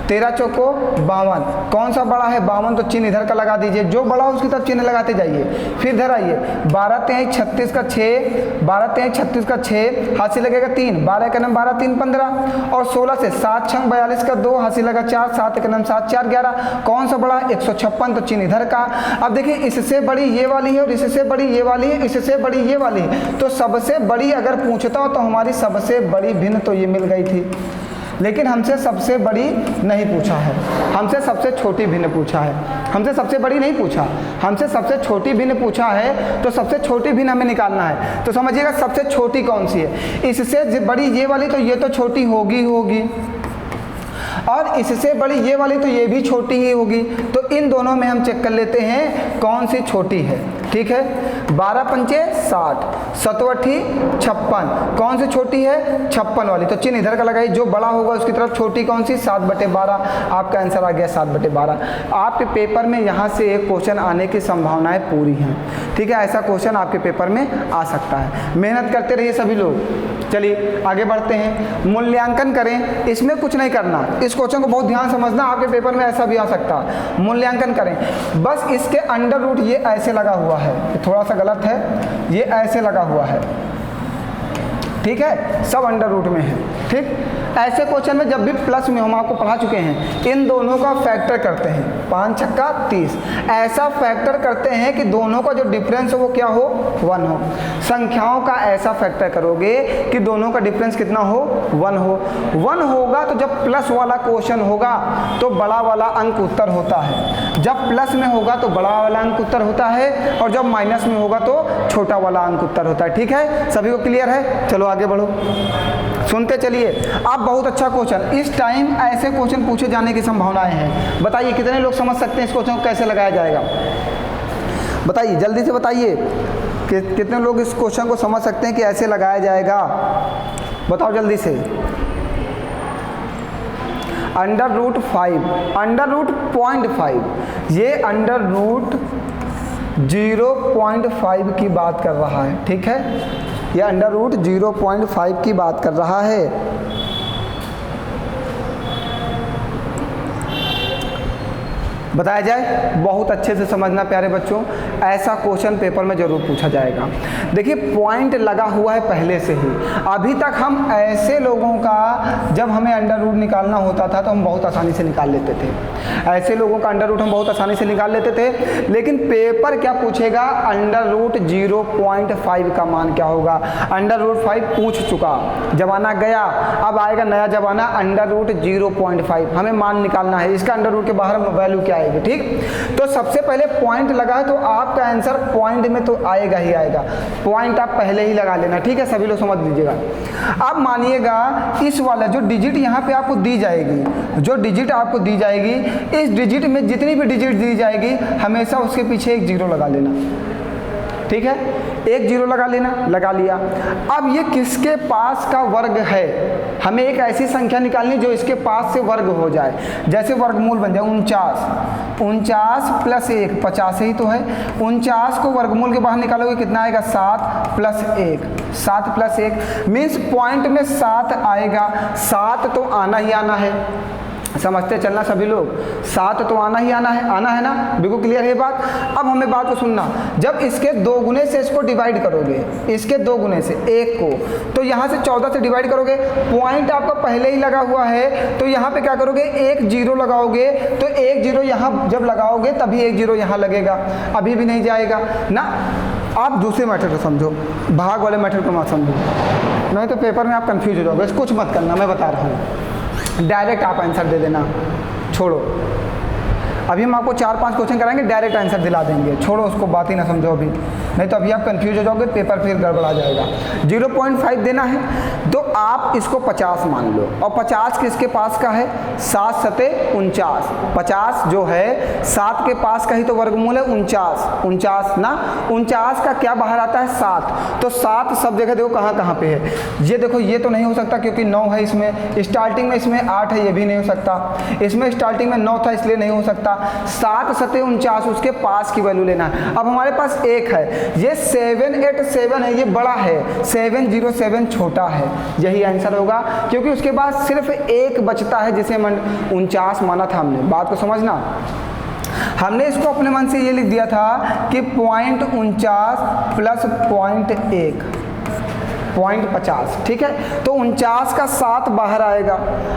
13 चौको 52, कौन सा बड़ा है 52, तो चिन्ह इधर का लगा दीजिए। जो बड़ा हो उसकी तरफ चिन्ह लगाते जाइए। फिर इधर आइए 12 तिहाई 36 का 6, 12 तिहाई 36 का 6, हाथ से लगेगा 3, 12 का नाम 12 3 15, और 16 से 7 छंग 42 का 2, हाथ से लगा 4, 7 का नाम 7 4 11, कौन सा बड़ा 156, तो चिन्ह इधर का। अब देखिए इससे बड़ी ये वाली है और इससे बड़ी ये वाली है, इससे बड़ी ये वाली है, तो सबसे बड़ी अगर पूछता हो तो हमारी सबसे बड़ी भिन्न तो ये मिल गई थी, लेकिन हमसे सबसे बड़ी नहीं पूछा है, हमसे सबसे छोटी भिन्न पूछा है। हमसे सबसे बड़ी नहीं पूछा, हमसे सबसे छोटी भिन्न पूछा है, तो सबसे छोटी भिन्न हमें निकालना है। तो समझिएगा सबसे छोटी कौन सी है। इससे बड़ी ये वाली, तो ये तो छोटी होगी होगी, और इससे बड़ी ये वाली तो ये भी छोटी ही होगी। तो इन दोनों में हम चेक कर लेते हैं कौन सी छोटी है। ठीक है, 12 पंचे 60, 7 56, कौन सी छोटी है 56 वाली, तो चिन्ह इधर का लगाइए। जो बड़ा होगा उसकी तरफ छोटी कौन सी 7/12। आपका आंसर आ गया 7/12। आपके पेपर में यहाँ से एक क्वेश्चन आने की संभावनाएं पूरी हैं। ठीक है, ऐसा क्वेश्चन आपके पेपर में आ सकता है। मेहनत करते रहिए सभी लोग। चलिए आगे बढ़ते हैं। मूल्यांकन करें, इसमें कुछ नहीं करना। इस क्वेश्चन को बहुत ध्यान समझना, आपके पेपर में ऐसा भी आ सकता है। मूल्यांकन करें, बस इसके अंडर रूट ये ऐसे लगा हुआ है, थोड़ा सा गलत है, ये ऐसे लगा हुआ है। ठीक है, सब अंडर रूट में है। ठीक, ऐसे क्वेश्चन में जब भी प्लस में हम आपको पढ़ा चुके हैं, इन दोनों का फैक्टर करते हैं, 5 छक्का 30, ऐसा फैक्टर करते हैं कि दोनों का जो डिफरेंस हो वो क्या हो 1 हो। संख्याओं का ऐसा फैक्टर करोगे कि दोनों का डिफरेंस कितना हो 1 हो। 1 होगा तो जब प्लस वाला क्वेश्चन होगा तो बड़ा वाला अंक उत्तर होता है, जब प्लस में होगा तो बड़ा वाला अंक उत्तर होता है, और जब माइनस में होगा तो छोटा वाला अंक उत्तर होता है। ठीक है, सभी को क्लियर है। चलो आगे बढ़ो, सुनते चलिए। अब बहुत अच्छा क्वेश्चन, इस टाइम ऐसे क्वेश्चन पूछे जाने की संभावनाएं हैं। बताइए कितने लोग समझ सकते हैं इस क्वेश्चन को कैसे लगाया जाएगा। बताइए जल्दी से बताइए कि कितने लोग इस क्वेश्चन को समझ सकते हैं कि ऐसे लगाया जाएगा। बताओ जल्दी से। अंडर रूट 5, अंडर रूट 0.5, ये अंडर रूट 0.5 की बात कर रहा है। ठीक है, यह अंडर रूट 0.5 की बात कर रहा है। बताया जाए, बहुत अच्छे से समझना प्यारे बच्चों, ऐसा क्वेश्चन पेपर में जरूर पूछा जाएगा। देखिए पॉइंट लगा हुआ है पहले से ही। अभी तक हम ऐसे लोगों का जब हमें अंडर रूट निकालना होता था तो हम बहुत आसानी से निकाल लेते थे। ऐसे लोगों का अंडर रूट हम बहुत आसानी से निकाल लेते थे, लेकिन पेपर क्या पूछेगा, अंडर रूट 0.5 का मान क्या होगा। अंडर रूट 5 पूछ चुका, जमाना गया, अब आएगा नया जमाना अंडर रूट 0.5। हमें मान निकालना है, इसका अंडर रूट के बाहर वैल्यू क्या आएगी। ठीक, तो सबसे पहले पॉइंट लगा है तो आपका आंसर पॉइंट में तो आएगा ही आएगा। पॉइंट आप पहले ही लगा लेना। ठीक है, सभी लोग समझ लीजिएगा। अब मानिएगा इस वाला जो डिजिट यहाँ पे आपको दी जाएगी, जो डिजिट आपको दी जाएगी, इस डिजिट में जितनी भी डिजिट दी जाएगी हमेशा उसके पीछे एक 0 लगा लेना। ठीक है, एक जीरो लगा लेना, लगा लिया। अब ये किसके पास का वर्ग है, हमें एक ऐसी संख्या निकालनी जो इसके पास से वर्ग हो जाए। जैसे वर्गमूल बन जाए 49 प्लस 1 50 ही तो है। 49 को वर्गमूल के बाहर निकालोगे कितना आएगा, 7 प्लस 1, 7 प्लस 1 मीन्स पॉइंट में 7 आएगा। 7 तो आना ही आना है, समझते चलना सभी लोग, 7 तो आना ही आना है ना, बिल्कुल क्लियर है बात। अब हमें बात को सुनना, जब इसके 2 गुने से इसको डिवाइड करोगे, इसके 2 गुने से 1 को, तो यहाँ से 14 से डिवाइड करोगे, पॉइंट आपका पहले ही लगा हुआ है, तो यहाँ पे क्या करोगे, एक जीरो लगाओगे, तो एक जीरो यहाँ जब लगाओगे तभी एक जीरो यहाँ लगेगा, अभी भी नहीं जाएगा ना। आप दूसरे मैथड को समझो, भाग वाले मैथड को मत समझो, नहीं तो पेपर में आप कंफ्यूज हो जाओगे। कुछ मत करना, मैं बता रहा हूँ, डायरेक्ट आप आंसर दे देना, छोड़ो। अभी हम आपको 4-5 क्वेश्चन कराएंगे, डायरेक्ट आंसर दिला देंगे, छोड़ो उसको, बात ही ना समझो अभी, नहीं तो अभी आप कंफ्यूज हो जाओगे, पेपर फिर गड़बड़ा जाएगा। 0.5 देना है तो आप इसको 50 मान लो, और 50 किसके पास का है, 7 सते 49, 50 जो है 7 के पास का ही तो वर्गमूल है 49 ना। 49 का क्या बाहर आता है, 7, तो 7 सब जगह देखो कहाँ कहाँ पे है, ये देखो, ये तो नहीं हो सकता क्योंकि 9 है इसमें, स्टार्टिंग में इसमें 8 है, ये भी नहीं हो सकता, इसमें स्टार्टिंग में 9 था इसलिए नहीं हो सकता। 7 सते 49 उसके पास की वैल्यू लेना है। अब हमारे पास 1 है, ये 787 है, ये बड़ा है, 707 छोटा है, यही आंसर होगा, क्योंकि उसके बाद सिर्फ 1 बचता है जिसे 49 माना था हमने। बात को समझना, हमने इसको अपने मन से ये लिख दिया था कि 0.49 प्लस 0.1 0.50, ठीक है। तो 49 का 7 बाहर आएगा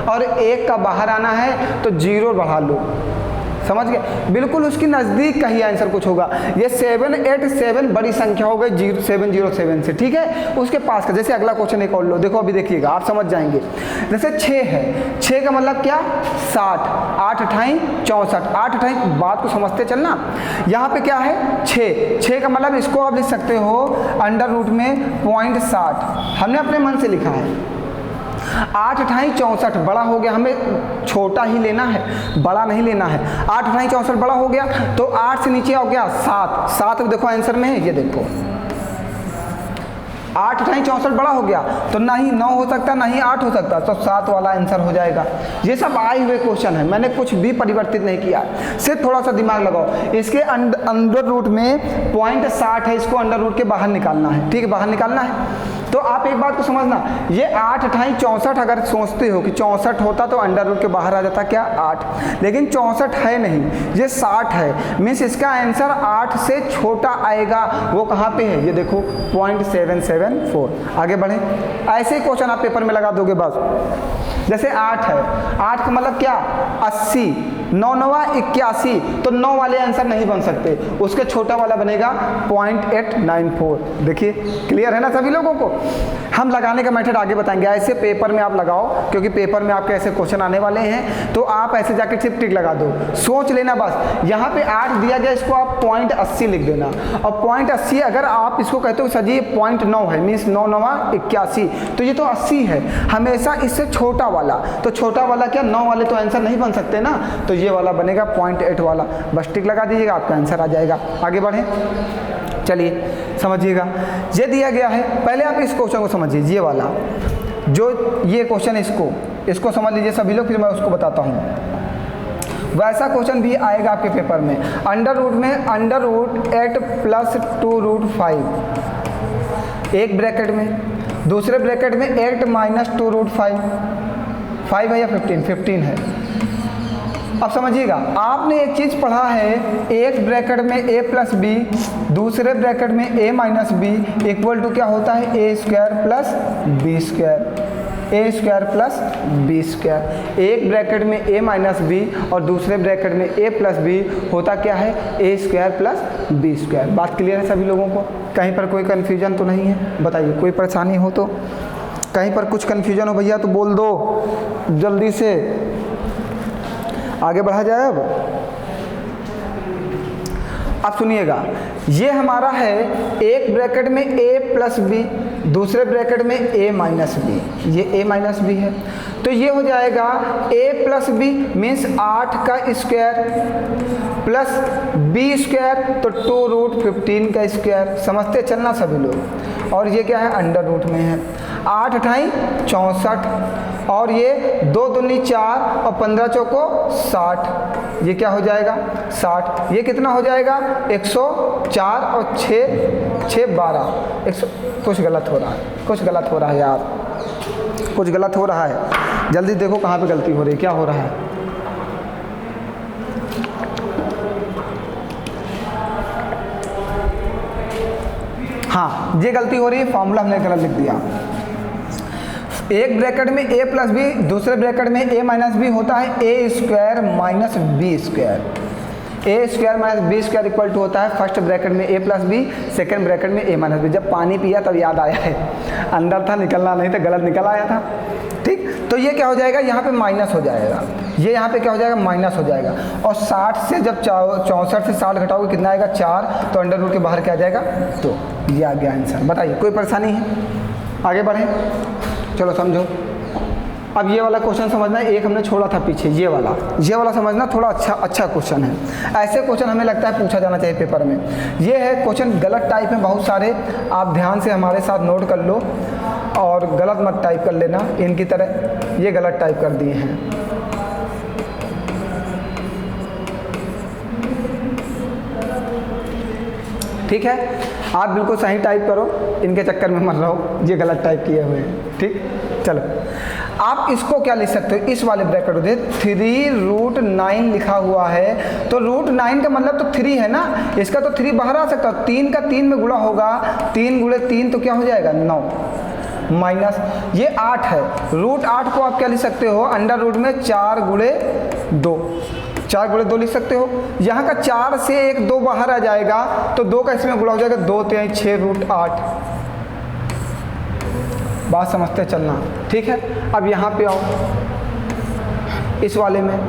और 1 का बाहर आना है, तो 0 बढ़ा लो, समझ गए, बिल्कुल उसकी नज़दीक का ही आंसर कुछ होगा। ये 787 बड़ी संख्या हो गई 707 से, ठीक है, उसके पास का। जैसे अगला क्वेश्चन एक और लो, देखो अभी देखिएगा, आप समझ जाएंगे। जैसे 6 है, 6 का मतलब क्या, 60, 8 अठाई 64, 8 अठाई, बात को समझते चलना। यहाँ पे क्या है, 6 का मतलब इसको आप लिख सकते हो अंडर रूट में 0.60, हमने अपने मन से लिखा है। 8 अठाई 64 बड़ा हो गया, हमें छोटा ही लेना है, बड़ा नहीं लेना है। 8 अठाई 64 बड़ा हो गया, तो 8 से नीचे हो गया 7 देखो आंसर में है, ये देखो 8 अठाई 64 बड़ा हो गया, तो ना ही 9 हो सकता ना ही 8 हो सकता, तो 7 वाला आंसर हो जाएगा। ये सब आए हुए क्वेश्चन है, मैंने कुछ भी परिवर्तित नहीं किया, सिर्फ थोड़ा सा दिमाग लगाओ। इसके अंडर रूट में 0.60 है, इसको अंडर रूट के बाहर निकालना है, ठीक है, बाहर निकालना है। तो आप एक बात को समझना, ये 8 अठाई 64 अगर सोचते हो कि 64 होता तो अंडर रूट के बाहर आ जाता क्या, 8, लेकिन 64 है नहीं, ये 60 है, मीन्स इसका आंसर 8 से छोटा आएगा। वो कहाँ पे है, ये देखो 0.774। आगे बढ़े, ऐसे क्वेश्चन आप पेपर में लगा दोगे बस। जैसे 8 है, 8 का मतलब क्या, 80, 9 9 81, तो 9 वाले आंसर नहीं बन सकते, उसके छोटा वाला बनेगा 0.894। देखिए क्लियर है ना सभी लोगों को। हम लगाने का मेथड आगे बताएंगे, ऐसे पेपर में आप लगाओ, क्योंकि पेपर में आपके ऐसे क्वेश्चन आने वाले हैं, तो आप ऐसे जाकर सिर्फ टिक लगा दो, सोच लेना बस। यहाँ पे 8 दिया गया, इसको आप 0.80 लिख देना, और 0.80 अगर आप इसको कहते हो सर जी 0.9 है, मीन्स 9 9 81, तो ये तो 80 है, हमेशा इससे छोटा वाला, तो छोटा वाला क्या, 9 वाले तो आंसर नहीं बन सकते ना, तो ये वाला बनेगा 0.8 वाला, बस टिक लगा दीजिएगा, आपका आंसर आ जाएगा। आगे बढ़े, चलिए समझिएगा, ये दिया गया है, पहले आप इस क्वेश्चन को समझिए, ये वाला जो ये क्वेश्चन, इसको समझ लीजिए सभी लोग, फिर मैं उसको बताता हूँ। वैसा क्वेश्चन भी आएगा आपके पेपर में, अंडर रूट में अंडर रूट 8 प्लस 2 रूट 5, एक ब्रैकेट में, दूसरे ब्रैकेट में 8 माइनस 2 रूट 5 है या 15 है। अब समझिएगा, आपने एक चीज़ पढ़ा है, एक ब्रैकेट में a प्लस बी, दूसरे ब्रैकेट में a minus B equal to क्या होता है, a square plus B square, a square plus B square. एक ब्रैकेट में a माइनस बी और दूसरे ब्रैकेट में a प्लस बी होता क्या है, a square plus B square. बात क्लियर है सभी लोगों को, कहीं पर कोई कन्फ्यूजन तो नहीं है, बताइए, कोई परेशानी हो तो, कहीं पर कुछ कन्फ्यूजन हो भैया तो बोल दो जल्दी से, आगे बढ़ा जाए। अब सुनिएगा, ये हमारा है, एक ब्रैकेट में a प्लस बी, दूसरे ब्रैकेट में a माइनस बी, ये a माइनस बी है, तो ये हो जाएगा a प्लस बी मीन्स 8 का स्क्वायर प्लस बी स्क्वायर तो 2√15 का स्क्वायर। समझते चलना सभी लोग। और ये क्या है, अंडर रूट में है। 8 अठाई 64 और ये 2 दूनी 4 और 15 चौको 60। ये क्या हो जाएगा 60। ये कितना हो जाएगा 104 और 6 12। कुछ गलत हो रहा है, कुछ गलत हो रहा है यार, कुछ गलत हो रहा है। जल्दी देखो कहाँ पे गलती हो रही है, क्या हो रहा है। हाँ ये गलती हो रही है, फॉर्मूला हमने गलत लिख दिया। एक ब्रैकेट में a प्लस बी, दूसरे ब्रैकेट में a माइनस बी होता है a square minus B square. A square minus B square equal to होता है फर्स्ट ब्रैकेट में a plus B, second bracket में a माइनस बी। जब पानी पिया तब याद आया है, अंदर था निकलना नहीं था, गलत निकल आया था। ठीक, तो ये क्या हो जाएगा, यहाँ पे माइनस हो जाएगा, ये यहाँ पे क्या हो जाएगा माइनस हो जाएगा। और 60 से जब 64 से 60 घटाओगे कितना आएगा 4, तो अंडर रूट के बाहर क्या आ जाएगा 2। ये आ गया आंसर। बताइए कोई परेशानी है, आगे बढ़ें, चलो समझो। अब ये वाला क्वेश्चन समझना, एक हमने छोड़ा था पीछे, ये वाला समझना, थोड़ा अच्छा क्वेश्चन है। ऐसे क्वेश्चन हमें लगता है पूछा जाना चाहिए पेपर में। ये है क्वेश्चन गलत टाइप में बहुत सारे, आप ध्यान से हमारे साथ नोट कर लो और गलत मत टाइप कर लेना इनकी तरह। ये गलत टाइप कर दिए हैं। ठीक है, आप बिल्कुल सही टाइप करो, इनके चक्कर में मत रहो, ये गलत टाइप किए हुए हैं। ठीक, चलो आप इसको क्या लिख सकते हो, इस वाले ब्रैकेट में 3√9 लिखा हुआ है, तो √9 का मतलब तो 3 है ना, इसका तो 3 बाहर आ सकता है। 3 का 3 में गुणा होगा, 3 गुणे 3 तो क्या हो जाएगा 9 माइनस ये 8 है। √8 को आप क्या लिख सकते हो, अंडर रूट में 4 गुणे 2, 4 गुणे 2 लिख सकते हो। यहाँ का 4 से एक 2 बाहर आ जाएगा, तो 2 का इसमें गुणा हो जाएगा, 2 3 6√8। बात समझते चलना, ठीक है। अब यहाँ पे आओ, इस वाले में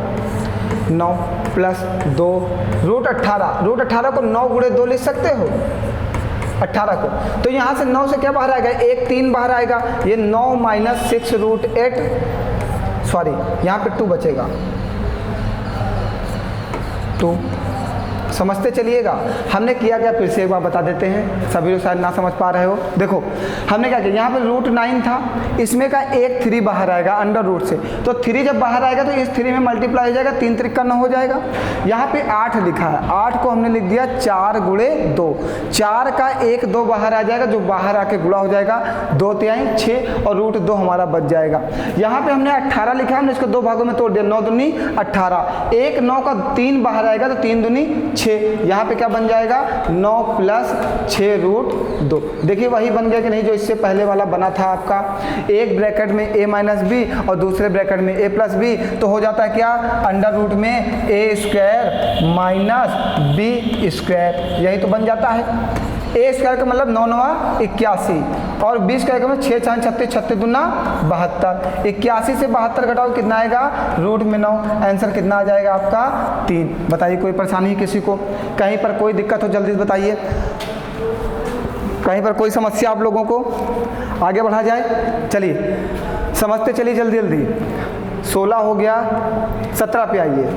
9 प्लस 2 √18, √18 को 9 गुणे 2 लिख सकते हो 18 को, तो यहाँ से 9 से क्या बाहर आएगा, 1 3 बाहर आएगा, ये 9 माइनस 6√8, सॉरी यहाँ पे 2 बचेगा 2। समझते चलिएगा हमने किया क्या, फिर से एक बार बता देते हैं, सभी लोग शायद ना समझ पा रहे हो। देखो हमने क्या किया, यहाँ पे √9 था, इसमें का एक 3 बाहर आएगा अंडर रूट से, तो 3 जब बाहर आएगा तो इस 3 में मल्टीप्लाई हो जाएगा, 3 3 का 9 हो जाएगा। यहाँ पे 8 लिखा है, 8 को हमने लिख दिया 4 गुणे 2, 4 का एक 2 बाहर आ जाएगा, जो बाहर आके गुणा हो जाएगा, 2 3 6 और √2 हमारा बच जाएगा। यहाँ पे हमने 18 लिखा, हमने इसको 2 भागों में तोड़ दिया, 9 दूनी 18, एक 9 का 3 बाहर आएगा, तो 3 दूनी 6, यहाँ पे क्या बन जाएगा 9 प्लस 6√2। देखिए वही बन गया कि नहीं जो इससे पहले वाला बना था आपका, एक ब्रैकेट में a माइनस बी और दूसरे ब्रैकेट में a प्लस बी, तो हो जाता है क्या अंडर रूट में a square minus B square, यही तो बन जाता है। a स्क्वायर का मतलब 9 9 81 और b स्क्वायर का मतलब 6 4 36 36 दूना 72, 81 से 72 घटाओ कितना आएगा रूट में 9, आंसर कितना आ जाएगा आपका 3। बताइए कोई परेशानी है किसी को, कहीं पर कोई दिक्कत हो जल्दी से बताइए, कहीं पर कोई समस्या आप लोगों को, आगे बढ़ा जाए। चलिए समझते चलिए जल्दी जल्दी। 16 हो गया, 17 पे आइए।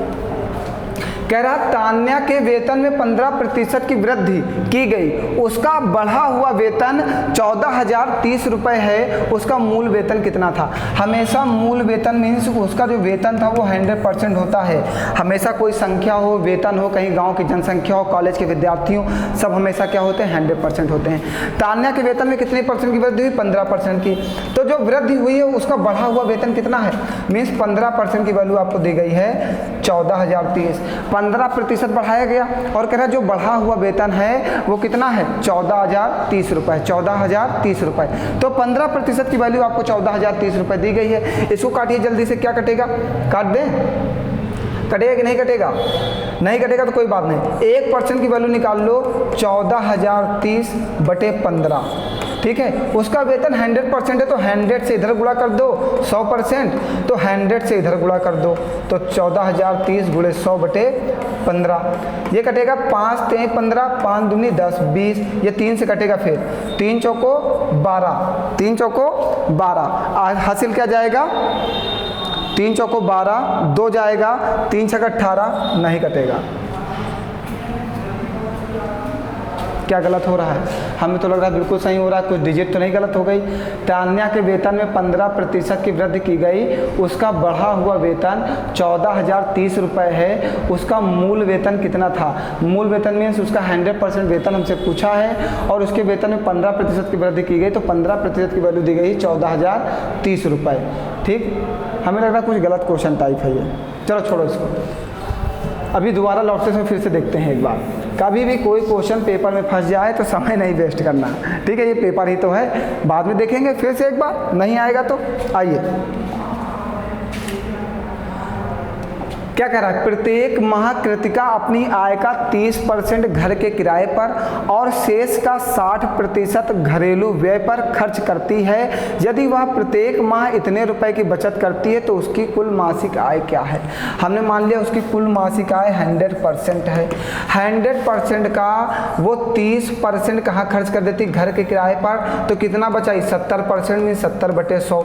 कह रहा तान्या के वेतन में 15% की वृद्धि की गई, उसका बढ़ा हुआ वेतन 14,030 रुपये है, उसका मूल वेतन कितना था। हमेशा मूल वेतन मीन्स उसका जो वेतन था वो 100% होता है। हमेशा कोई संख्या हो, वेतन हो, कहीं गांव की जनसंख्या हो, कॉलेज के विद्यार्थी हो, सब हमेशा क्या होते हैं 100% होते हैं। तान्या के वेतन में कितने % की वृद्धि हुई 15% की, तो जो वृद्धि हुई है उसका बढ़ा हुआ वेतन कितना है, मीन्स 15% की वैल्यू आपको दी गई है 14,030, 15% बढ़ाया गया और कह रहा है जो बढ़ा हुआ वेतन है वो कितना है 14,030 रुपये, 14,030 रुपये। तो 15% की वैल्यू आपको 14,030 रुपये दी गई है। इसको काटिए जल्दी से, क्या कटेगा, काट दें, कटेगा कि नहीं कटेगा, नहीं कटेगा तो कोई बात नहीं, 1% की वैल्यू निकाल लो, 14,030 बटे 15, ठीक है। उसका वेतन 100% है तो 100 से इधर गुणा कर दो, 100% तो 100 से इधर गुणा कर दो, तो 14,030 गुणे 100 बटे 15, ये कटेगा 5 3 15, 5 दूनी 10 20, ये 3 से कटेगा, फिर 3 चौको 12, 3 चौको 12, हासिल क्या जाएगा 3 चौको 12, 2 जाएगा, 3 छक्का 18, नहीं कटेगा। क्या गलत हो रहा है? हमें तो लग रहा है बिल्कुल सही हो रहा है, कुछ डिजिट तो नहीं गलत हो गई। तान्या के वेतन में 15% की वृद्धि की गई, उसका बढ़ा हुआ वेतन 14,030 रुपये है, उसका मूल वेतन कितना था? मूल वेतन मीन्स उसका 100% वेतन हमसे पूछा है और उसके वेतन में 15% की वृद्धि की गई, तो 15% की वैल्यू दी गई 14,030 रुपये। ठीक, हमें लग रहा है कुछ गलत क्वेश्चन टाइप है ये, चलो छोड़ो इसको। अभी दोबारा लौटते समय फिर से देखते हैं एक बार। कभी भी कोई क्वेश्चन पेपर में फंस जाए तो समय नहीं वेस्ट करना, ठीक है? ये पेपर ही तो है, बाद में देखेंगे फिर से एक बार, नहीं आएगा तो आइए। क्या कह रहा है? प्रत्येक माह कृतिका अपनी आय का 30% घर के किराए पर और शेष का 60% घरेलू व्यय पर खर्च करती है। यदि वह प्रत्येक माह इतने रुपए की बचत करती है तो उसकी कुल मासिक आय क्या है? हमने मान लिया उसकी कुल मासिक आय 100% है। 100% का वो 30% कहाँ खर्च कर देती? घर के किराए पर। तो कितना बचा? 70% में 70/100।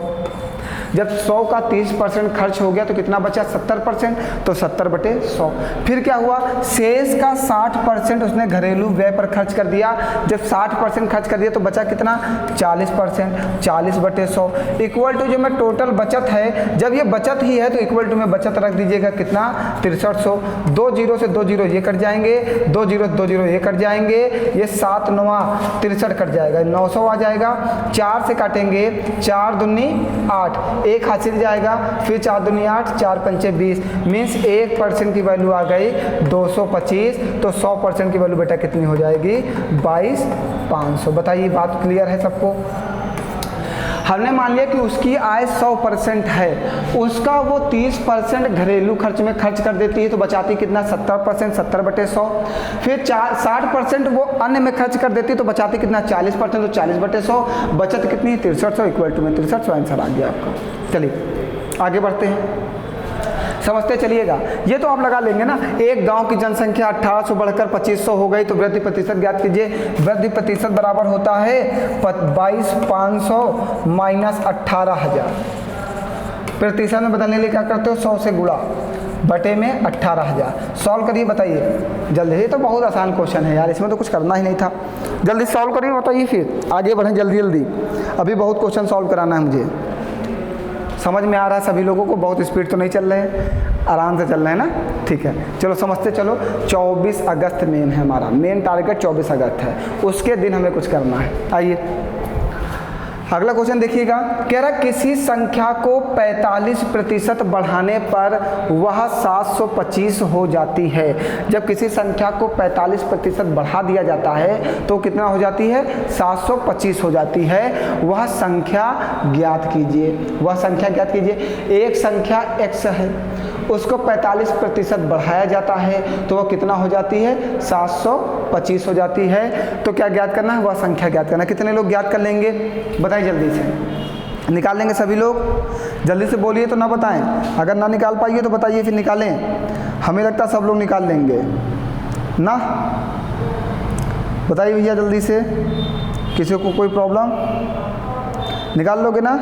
जब 100 का 30% खर्च हो गया तो कितना बचा? 70%, तो 70/100। फिर क्या हुआ? शेष का 60% उसने घरेलू व्यय पर खर्च कर दिया। जब 60% खर्च कर दिया तो बचा कितना? 40%, 40/100 इक्वल टू जो में टोटल बचत है, जब ये बचत ही है तो इक्वल टू में बचत रख दीजिएगा कितना? 6300। 2 जीरो से 2 जीरो ये कट जाएंगे, 2 जीरो 2 जीरो ये कट जाएंगे, ये 7 9 63 कट जाएगा, 900 आ जाएगा। 4 से काटेंगे, 4 दूनी 8, एक हासिल जाएगा, फिर 4 दूनी 8, 4 पंचे 20, मीन्स 1% की वैल्यू आ गई 225। तो 100% की वैल्यू बेटा कितनी हो जाएगी? 22,500। बताइए बात क्लियर है सबको? हमने मान लिया कि उसकी आय 100% है, उसका वो 30% घरेलू खर्च में खर्च कर देती है, तो बचाती कितना? 70%, 70/100। फिर 60% वो अन्य में खर्च कर देती है तो बचाती कितना? 40%, तो 40/100। बचत कितनी है? 6300 इक्वल टू में 6300 आंसर आ गया आपका। चलिए आगे बढ़ते हैं, समझते चलिएगा। ये तो आप लगा लेंगे ना, एक गांव की जनसंख्या 1800 बढ़कर 2500 हो गई तो वृद्धि प्रतिशत ज्ञात कीजिए। वृद्धि प्रतिशत बराबर होता है 22,500 माइनस 18,000। प्रतिशत में बदलने के लिए क्या करते हो? 100 से गुणा बटे में 18,000। सॉल्व करिए, बताइए जल्दी। ये तो बहुत आसान क्वेश्चन है यार, इसमें तो कुछ करना ही नहीं था। जल्दी सॉल्व करिए, बताइए, फिर आगे बढ़ें जल्दी जल्दी। अभी बहुत क्वेश्चन सॉल्व कराना है मुझे। समझ में आ रहा है सभी लोगों को? बहुत स्पीड तो नहीं चल रहे हैं, आराम से चल रहे हैं ना? ठीक है, चलो समझते चलो। 24 अगस्त मेन है हमारा, मेन टारगेट 24 अगस्त है, उसके दिन हमें कुछ करना है। आइए अगला क्वेश्चन देखिएगा। कह रहा किसी संख्या को 45% बढ़ाने पर वह 725 हो जाती है। जब किसी संख्या को 45% बढ़ा दिया जाता है तो कितना हो जाती है? 725 हो जाती है। वह संख्या ज्ञात कीजिए। वह संख्या ज्ञात कीजिए। एक संख्या x है, उसको 45% बढ़ाया जाता है तो वह कितना हो जाती है? 725 हो जाती है। तो क्या ज्ञात करना है? वह संख्या ज्ञात करना। कितने लोग ज्ञात कर लेंगे? बताइए जल्दी से। निकाल लेंगे सभी लोग? जल्दी से बोलिए तो ना बताएं, अगर ना निकाल पाइए तो बताइए फिर निकालें। हमें लगता है सब लोग निकाल लेंगे ना? बताइए भैया जल्दी से, किसी को कोई प्रॉब्लम? निकाल लोगे ना?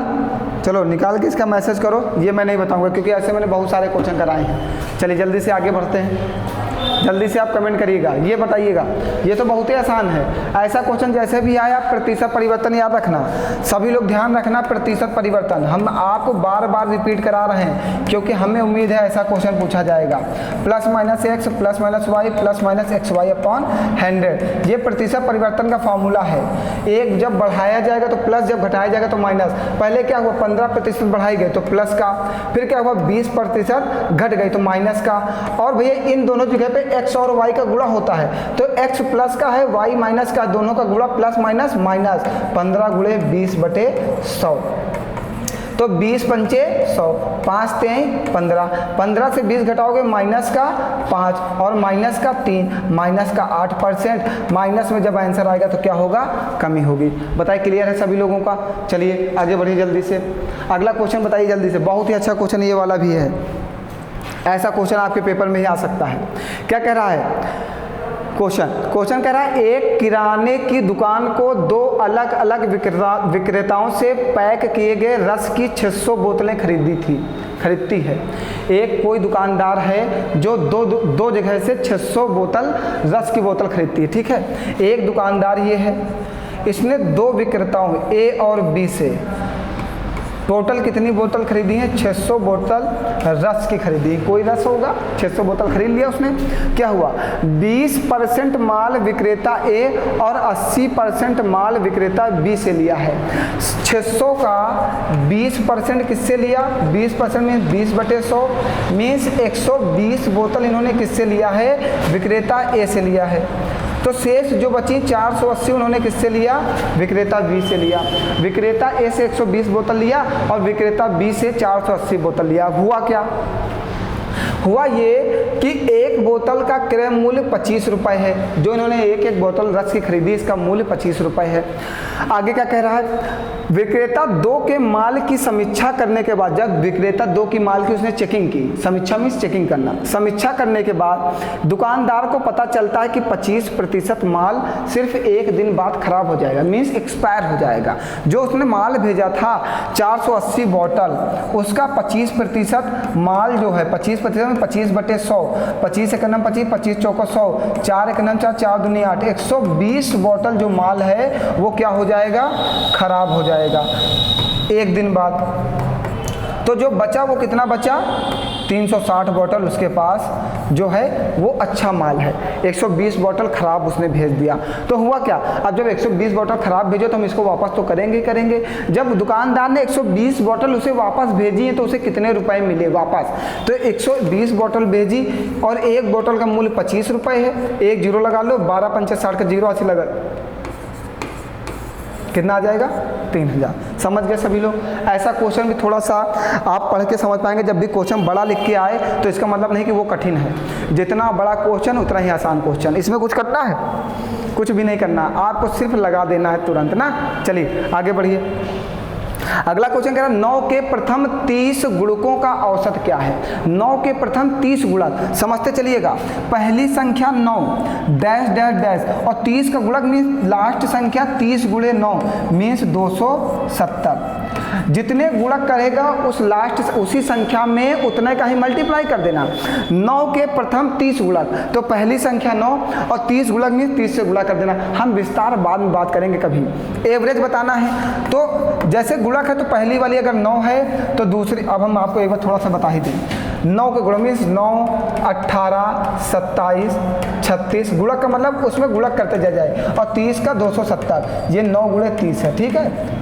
चलो निकाल के इसका मैसेज करो। ये मैं नहीं बताऊंगा क्योंकि ऐसे मैंने बहुत सारे क्वेश्चन कराए हैं। चलिए जल्दी से आगे बढ़ते हैं, जल्दी से आप कमेंट करिएगा, ये बताइएगा। ये तो बहुत ही आसान है। ऐसा क्वेश्चन जैसे भी आए आप प्रतिशत परिवर्तन याद रखना। सभी लोग ध्यान रखना, प्रतिशत परिवर्तन हम आपको बार बार रिपीट करा रहे हैं क्योंकि हमें उम्मीद है ऐसा क्वेश्चन पूछा जाएगा। Plus minus x plus minus y plus minus x y upon 100, ये प्रतिशत परिवर्तन का फॉर्मूला है। एक जब बढ़ाया जाएगा तो प्लस, जब घटाया जाएगा तो माइनस। पहले क्या हुआ? 15% बढ़ाई गई तो प्लस का, फिर क्या हुआ? 20% घट गई तो माइनस का। और भैया इन दोनों जगह पे x और y का गुणा होता है तो x प्लस का है, y माइनस का, दोनों का गुणा प्लस माइनस माइनस। 15 गुणे 20/100, तो 20 पंचे 100, 5 तेईं 15, 15 से 20 घटाओगे माइनस का 5 और माइनस का 3, माइनस का 8%। माइनस में जब आंसर आएगा तो क्या होगा? कमी होगी। बताइए क्लियर है सभी लोगों का? चलिए आगे बढ़िए जल्दी से। अगला क्वेश्चन बताइए जल्दी से। बहुत ही अच्छा क्वेश्चन ये वाला भी है, ऐसा क्वेश्चन आपके पेपर में ही आ सकता है। क्या कह रहा है क्वेश्चन कह रहा है एक किराने की दुकान को 2 अलग अलग विक्रेताओं से पैक किए गए रस की 600 बोतलें खरीदी थी। खरीदती है। एक कोई दुकानदार है जो दो जगह से 600 बोतल रस की बोतल खरीदती है, ठीक है। एक दुकानदार ये है, इसने दो विक्रेताओं ए और बी से टोटल कितनी बोतल खरीदी है? 600 बोतल रस की खरीदी। कोई रस होगा, 600 बोतल खरीद लिया उसने। क्या हुआ? 20% माल विक्रेता ए और 80% माल विक्रेता बी से लिया है। 600 का 20% किससे लिया? 20% में 20/100 मीन्स 120 बोतल इन्होंने किससे लिया है? विक्रेता ए से लिया है। तो शेष जो बची 480 उन्होंने किससे लिया? विक्रेता बी से लिया। विक्रेता ए से 120 बोतल लिया और विक्रेता बी से 480 बोतल लिया। हुआ क्या? हुआ ये कि एक बोतल का क्रय मूल्य 25 रुपये है। जो इन्होंने एक बोतल रस की खरीदी, इसका मूल्य 25 रुपये है। आगे क्या कह रहा है? विक्रेता 2 के माल की समीक्षा करने के बाद, जब विक्रेता 2 की माल की उसने चेकिंग की, समीक्षा मीन्स चेकिंग करना, समीक्षा करने के बाद दुकानदार को पता चलता है कि 25% माल सिर्फ एक दिन बाद खराब हो जाएगा, मीन्स एक्सपायर हो जाएगा। जो उसने माल भेजा था 480 बोतल, उसका 25% माल जो है 25% 25/100, 25 एक नम 25, 25 चौको 100, 4 एक नम 4, 4 दूनी 8, 120 बोतल जो माल है वो क्या हो जाएगा? खराब हो जाएगा एक दिन बाद। तो जो बचा वो कितना बचा? 360 बोतल उसके पास जो है वो अच्छा माल है। 120 बोतल खराब उसने भेज दिया। तो हुआ क्या? अब जब 120 बोतल खराब भेजो तो हम इसको वापस तो करेंगे ही करेंगे। जब दुकानदार ने 120 बोतल उसे वापस भेजी है तो उसे कितने रुपए मिले वापस? तो 120 बोतल भेजी और एक बोतल का मूल्य 25 रुपये है। एक जीरो लगा लो, 12 पंचे 60 का जीरो 80 लगा, कितना आ जाएगा? 3000। समझ गए सभी लोग? ऐसा क्वेश्चन भी थोड़ा सा आप पढ़ के समझ पाएंगे। जब भी क्वेश्चन बड़ा लिख के आए तो इसका मतलब नहीं कि वो कठिन है। जितना बड़ा क्वेश्चन उतना ही आसान क्वेश्चन। इसमें कुछ करना है? कुछ भी नहीं करना, आपको सिर्फ लगा देना है तुरंत ना। चलिए आगे बढ़िए। अगला क्वेश्चन कह रहा है 9 के प्रथम 30 गुणकों का औसत क्या है? 9 के प्रथम 30 गुणक समझते चलिएगा। पहली संख्या 9 डैश डैश डैश और 30 का गुणक मीन्स लास्ट संख्या 30 गुणे 9 मीन्स 270। जितने गुणक करेगा उस लास्ट उसी संख्या में उतने का ही मल्टीप्लाई कर देना। 9 के प्रथम 30 गुणक, तो पहली संख्या 9 और 30 गुणक मीन्स 30 से गुणा कर देना। हम विस्तार बाद में बात करेंगे कभी। एवरेज बताना है तो जैसे गुणक है तो पहली वाली अगर 9 है तो दूसरी, अब हम आपको एक बार थोड़ा सा बता ही दें। 9 के गुणक मीन्स 9, 18, 27, 36। गुणक का मतलब उसमें गुणक करते जाए और 30 का 270, ये 9 गुणे 30 है, ठीक है।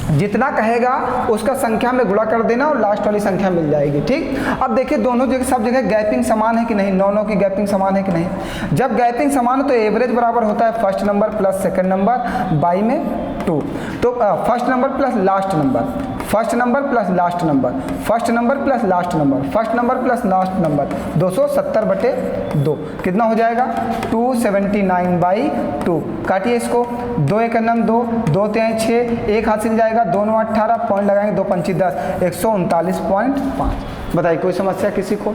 जितना कहेगा उसका संख्या में गुणा कर देना और लास्ट वाली संख्या मिल जाएगी, ठीक। अब देखिए दोनों जगह सब जगह गैपिंग समान है कि नहीं? 9 की गैपिंग समान है कि नहीं? जब गैपिंग समान हो तो एवरेज बराबर होता है first number plus second number by में 2। तो first number plus last number, first number plus last number, first number plus last number, first number plus last number, 270/2 कितना हो जाएगा? 279/2। काटिए इसको, 2 एक नम 2, 2 3 6, एक हाथ से जाएगा, 2 9 18, पॉइंट लगाएंगे 2 5 10, 139.5। बताइए कोई समस्या किसी को?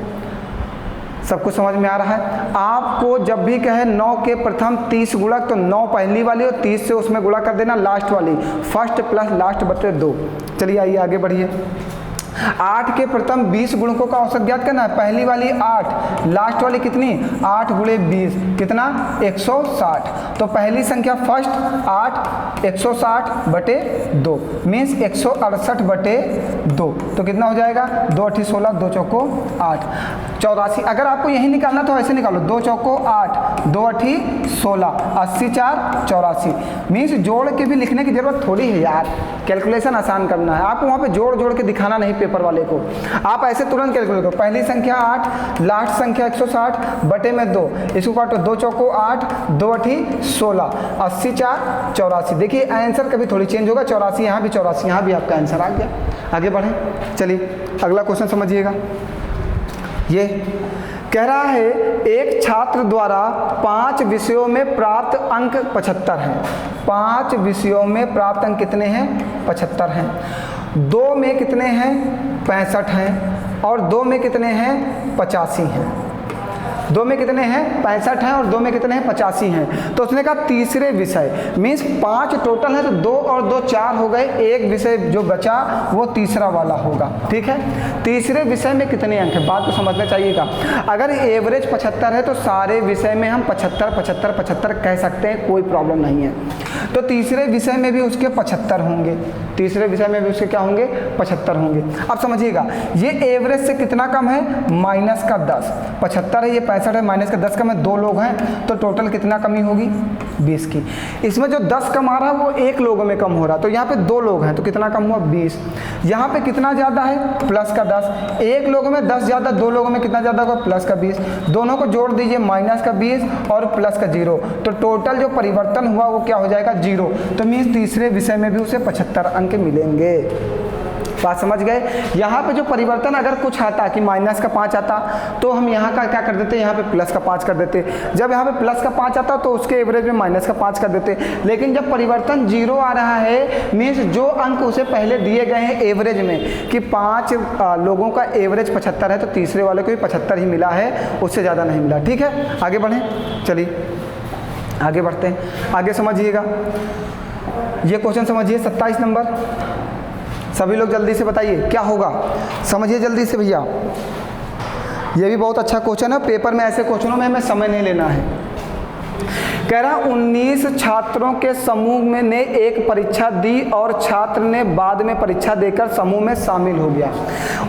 सब कुछ समझ में आ रहा है? आपको जब भी कहे 9 के प्रथम 30 गुणक तो 9 पहली वाली और 30 से उसमें गुणा कर देना लास्ट वाली, फर्स्ट प्लस लास्ट बटे 2। चलिए आइए आगे बढ़िए। 8 के प्रथम 20 गुणकों का औसत ज्ञात करना है। पहली वाली 8, लास्ट वाली कितनी? 8 गुणे 20 कितना? 160। तो पहली संख्या फर्स्ट 8, 160/2 मीन्स 168/2। तो कितना हो जाएगा? 2 8 16, 2 चौको 8, 84। अगर आपको यही निकालना तो ऐसे निकालो, 2 चौको 8, 2 8 16, 80 4 84। मीन्स जोड़ के भी लिखने की जरूरत थोड़ी है यार, कैलकुलेशन आसान करना है। आपको वहाँ पे जोड़ जोड़ के दिखाना नहीं पेपर वाले को, आप ऐसे तुरंत कैलकुलेट करो। पहली संख्या 8, लास्ट संख्या 160/2, इसको काटो, 2 चौको 8, 2 8 16, 80 4 84। देखिए आंसर कभी थोड़ी चेंज होगा, 84 यहाँ भी 84, यहाँ भी आपका आंसर आ गया। आगे बढ़ें, चलिए अगला क्वेश्चन समझिएगा। ये कह रहा है एक छात्र द्वारा 5 विषयों में प्राप्त अंक 75 हैं। 5 विषयों में प्राप्त अंक कितने हैं? 75 हैं। 2 में कितने हैं? 65 हैं और 2 में कितने हैं? 85 हैं। 2 में कितने हैं 65 हैं और 2 में कितने हैं 85 हैं। तो उसने कहा तीसरे विषय मीन्स 5 टोटल है तो 2 और 2 4 हो गए, एक विषय जो बचा वो तीसरा वाला होगा। ठीक है, तीसरे विषय में कितने अंक है, बात को समझना चाहिएगा। अगर एवरेज 75 है तो सारे विषय में हम 75 75 75 कह सकते हैं, कोई प्रॉब्लम नहीं है। तो तीसरे विषय में भी उसके 75 होंगे, तीसरे विषय में भी उसके क्या होंगे 75 होंगे। अब समझिएगा ये एवरेज से कितना कम है माइनस का 10, 75 है ये 65 है, माइनस का 10 कम है, 2 लोग हैं तो टोटल कितना कमी होगी 20 की। इसमें जो 10 कम आ रहा है वो 1 लोगों में कम हो रहा है, तो यहाँ पे 2 लोग हैं तो कितना कम हुआ 20। यहाँ पे कितना ज़्यादा है प्लस का 10, 1 लोगों में 10 ज़्यादा, 2 लोगों में कितना ज़्यादा होगा प्लस का 20, दोनों को जोड़ दीजिए माइनस का 20 और प्लस का 0, तो टोटल जो परिवर्तन हुआ वो क्या हो जाएगा 0। तो मीन्स तीसरे विषय में भी उसे 75 अंक मिलेंगे। बात समझ गए। यहाँ पे जो परिवर्तन अगर कुछ आता कि माइनस का 5 आता तो हम यहाँ का क्या कर देते, यहाँ पे प्लस का 5 कर देते। जब यहाँ पे प्लस का 5 आता तो उसके एवरेज में माइनस का 5 कर देते। लेकिन जब परिवर्तन 0 आ रहा है मीन्स जो अंक उसे पहले दिए गए हैं एवरेज में कि 5 लोगों का एवरेज 75 है तो तीसरे वाले को भी 75 ही मिला है, उससे ज़्यादा नहीं मिला। ठीक है, आगे बढ़ें, चलिए आगे बढ़ते हैं। आगे समझिएगा ये क्वेश्चन समझिए 27 नंबर, सभी लोग जल्दी से बताइए क्या होगा, समझिए जल्दी से भैया। ये भी बहुत अच्छा क्वेश्चन है, पेपर में ऐसे क्वेश्चनों में हमें समय नहीं लेना है। कह रहा 19 छात्रों के समूह में ने एक परीक्षा दी और छात्र ने बाद में परीक्षा देकर समूह में शामिल हो गया।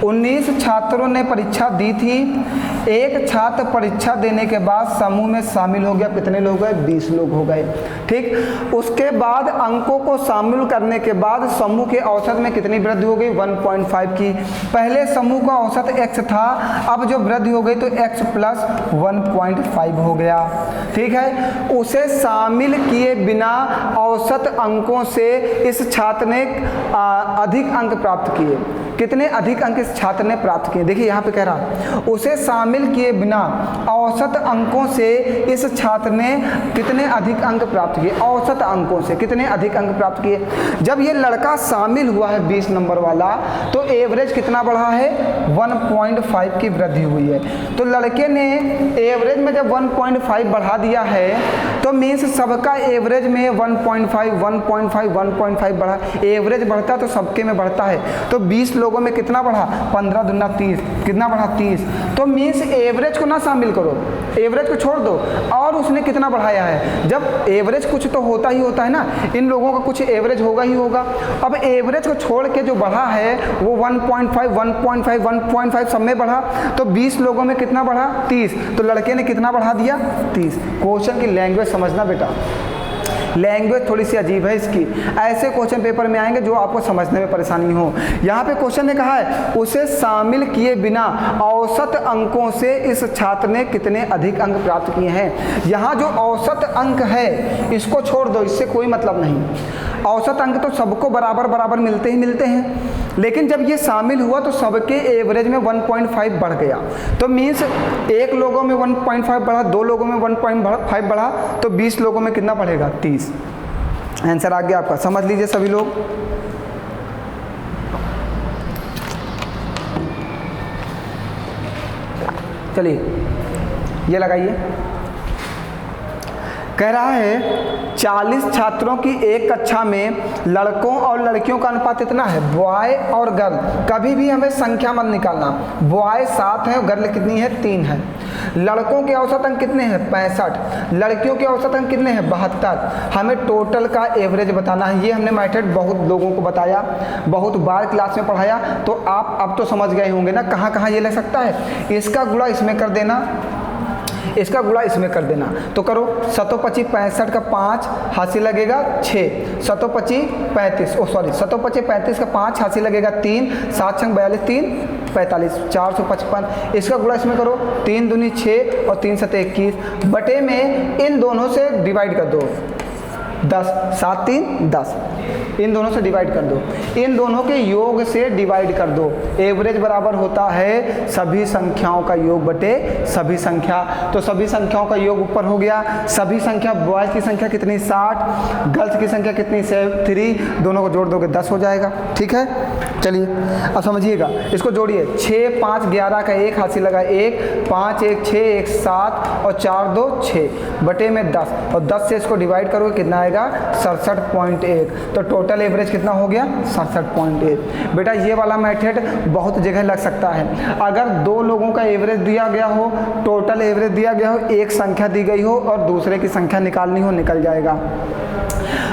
19 छात्रों ने परीक्षा दी थी, एक छात्र परीक्षा देने के बाद समूह में शामिल हो गया, कितने लोग गए 20 लोग हो गए। ठीक, उसके बाद अंकों को शामिल करने के बाद समूह के औसत में कितनी वृद्धि हो गई 1.5 की। पहले समूह का औसत x था, अब जो वृद्धि हो गई तो x प्लस 1.5 हो गया। ठीक है, उसे शामिल किए बिना औसत अंकों से इस छात्र ने अधिक अंक प्राप्त किए। कितने अधिक अंक इस छात्र ने प्राप्त किए, देखिए यहाँ पे कह रहा उसे शामिल किए बिना औसत अंकों से इस छात्र ने कितने अधिक अंक प्राप्त किए, औसत अंकों से कितने अधिक अंक प्राप्त किए। जब ये लड़का शामिल हुआ है 20 नंबर वाला तो एवरेज कितना बढ़ा है 1.5 की वृद्धि हुई है। तो लड़के ने एवरेज में जब 1.5 बढ़ा दिया है तो मीन्स सबका एवरेज में 1.5 बढ़ा, एवरेज बढ़ता तो सबके में बढ़ता है। तो 20 लोगों में कितना बढ़ा 15 दूना 30, कितना बढ़ा 30। तो मीन्स एवरेज को ना शामिल करो, एवरेज को छोड़ दो। और उसने कितना बढ़ाया है, जब एवरेज कुछ तो होता ही होता है ना, इन लोगों का कुछ एवरेज होगा ही होगा। अब एवरेज को छोड़ के जो बढ़ा है वो 1.5 सब में बढ़ा, तो 20 लोगों में कितना बढ़ा 30, तो लड़के ने कितना बढ़ा दिया 30। क्वेश्चन की लैंग्वेज समझना बेटा, लैंग्वेज थोड़ी सी अजीब है इसकी। ऐसे क्वेश्चन पेपर में आएंगे जो आपको समझने में परेशानी हो। यहाँ पे क्वेश्चन ने कहा है उसे शामिल किए बिना औसत अंकों से इस छात्र ने कितने अधिक अंक प्राप्त किए हैं। यहाँ जो औसत अंक है इसको छोड़ दो, इससे कोई मतलब नहीं। औसत अंक तो सबको बराबर बराबर मिलते ही मिलते हैं, लेकिन जब ये शामिल हुआ तो सबके एवरेज में 1.5 बढ़ गया। तो मीन्स 1 लोगों में 1.5 बढ़ा, 2 लोगों में 1.5 बढ़ा, तो 20 लोगों में कितना बढ़ेगा 30। आंसर आ गया आपका, समझ लीजिए सभी लोग। चलिए ये लगाइए। कह रहा है 40 छात्रों की एक कक्षा में लड़कों और लड़कियों का अनुपात इतना है, बॉय और गर्ल, कभी भी हमें संख्या मत निकालना। बॉय 7 है और गर्ल कितनी है 3 है। लड़कों के औसत अंक कितने हैं 65, लड़कियों के औसत अंक कितने हैं 72। हमें टोटल का एवरेज बताना है। ये हमने मेथड बहुत लोगों को बताया, बहुत बार क्लास में पढ़ाया, तो आप अब तो समझ गए होंगे ना कहाँ कहाँ ये लग सकता है। इसका गुणा इसमें कर देना, इसका गुणा इसमें कर देना, तो करो 725 65 का 5 हासिल लगेगा 6, 725 35 725 35 का 5 हासिल लगेगा 3, 7 6 42 3 45 455। इसका गुणा इसमें करो, 3 दूनी 6 और 3 7 21, बटे में इन दोनों से डिवाइड कर दो 10, 7 3 10। इन दोनों से डिवाइड कर दो, इन दोनों के योग से डिवाइड कर दो। एवरेज बराबर होता है सभी संख्याओं का योग बटे सभी संख्या। तो सभी संख्याओं का योग ऊपर हो गया, सभी संख्या, बॉयज़ की संख्या कितनी 60, गर्ल्स की संख्या कितनी 3, दोनों को जोड़ दोगे 10 हो जाएगा। ठीक है, चलिए अब समझिएगा, इसको जोड़िए। 6 5 11 का 1 हासिल लगा 1, 5 1 6 1 7 और 4 2 6 बटे में 10, और 10 से इसको डिवाइड करोगे कितना आएगा 67.1। तो टोटल एवरेज कितना हो गया 67.1। बेटा ये वाला मेथड बहुत जगह लग सकता है। अगर दो लोगों का एवरेज दिया गया हो, टोटल एवरेज दिया गया हो, एक संख्या दी गई हो और दूसरे की संख्या निकालनी हो, निकल जाएगा।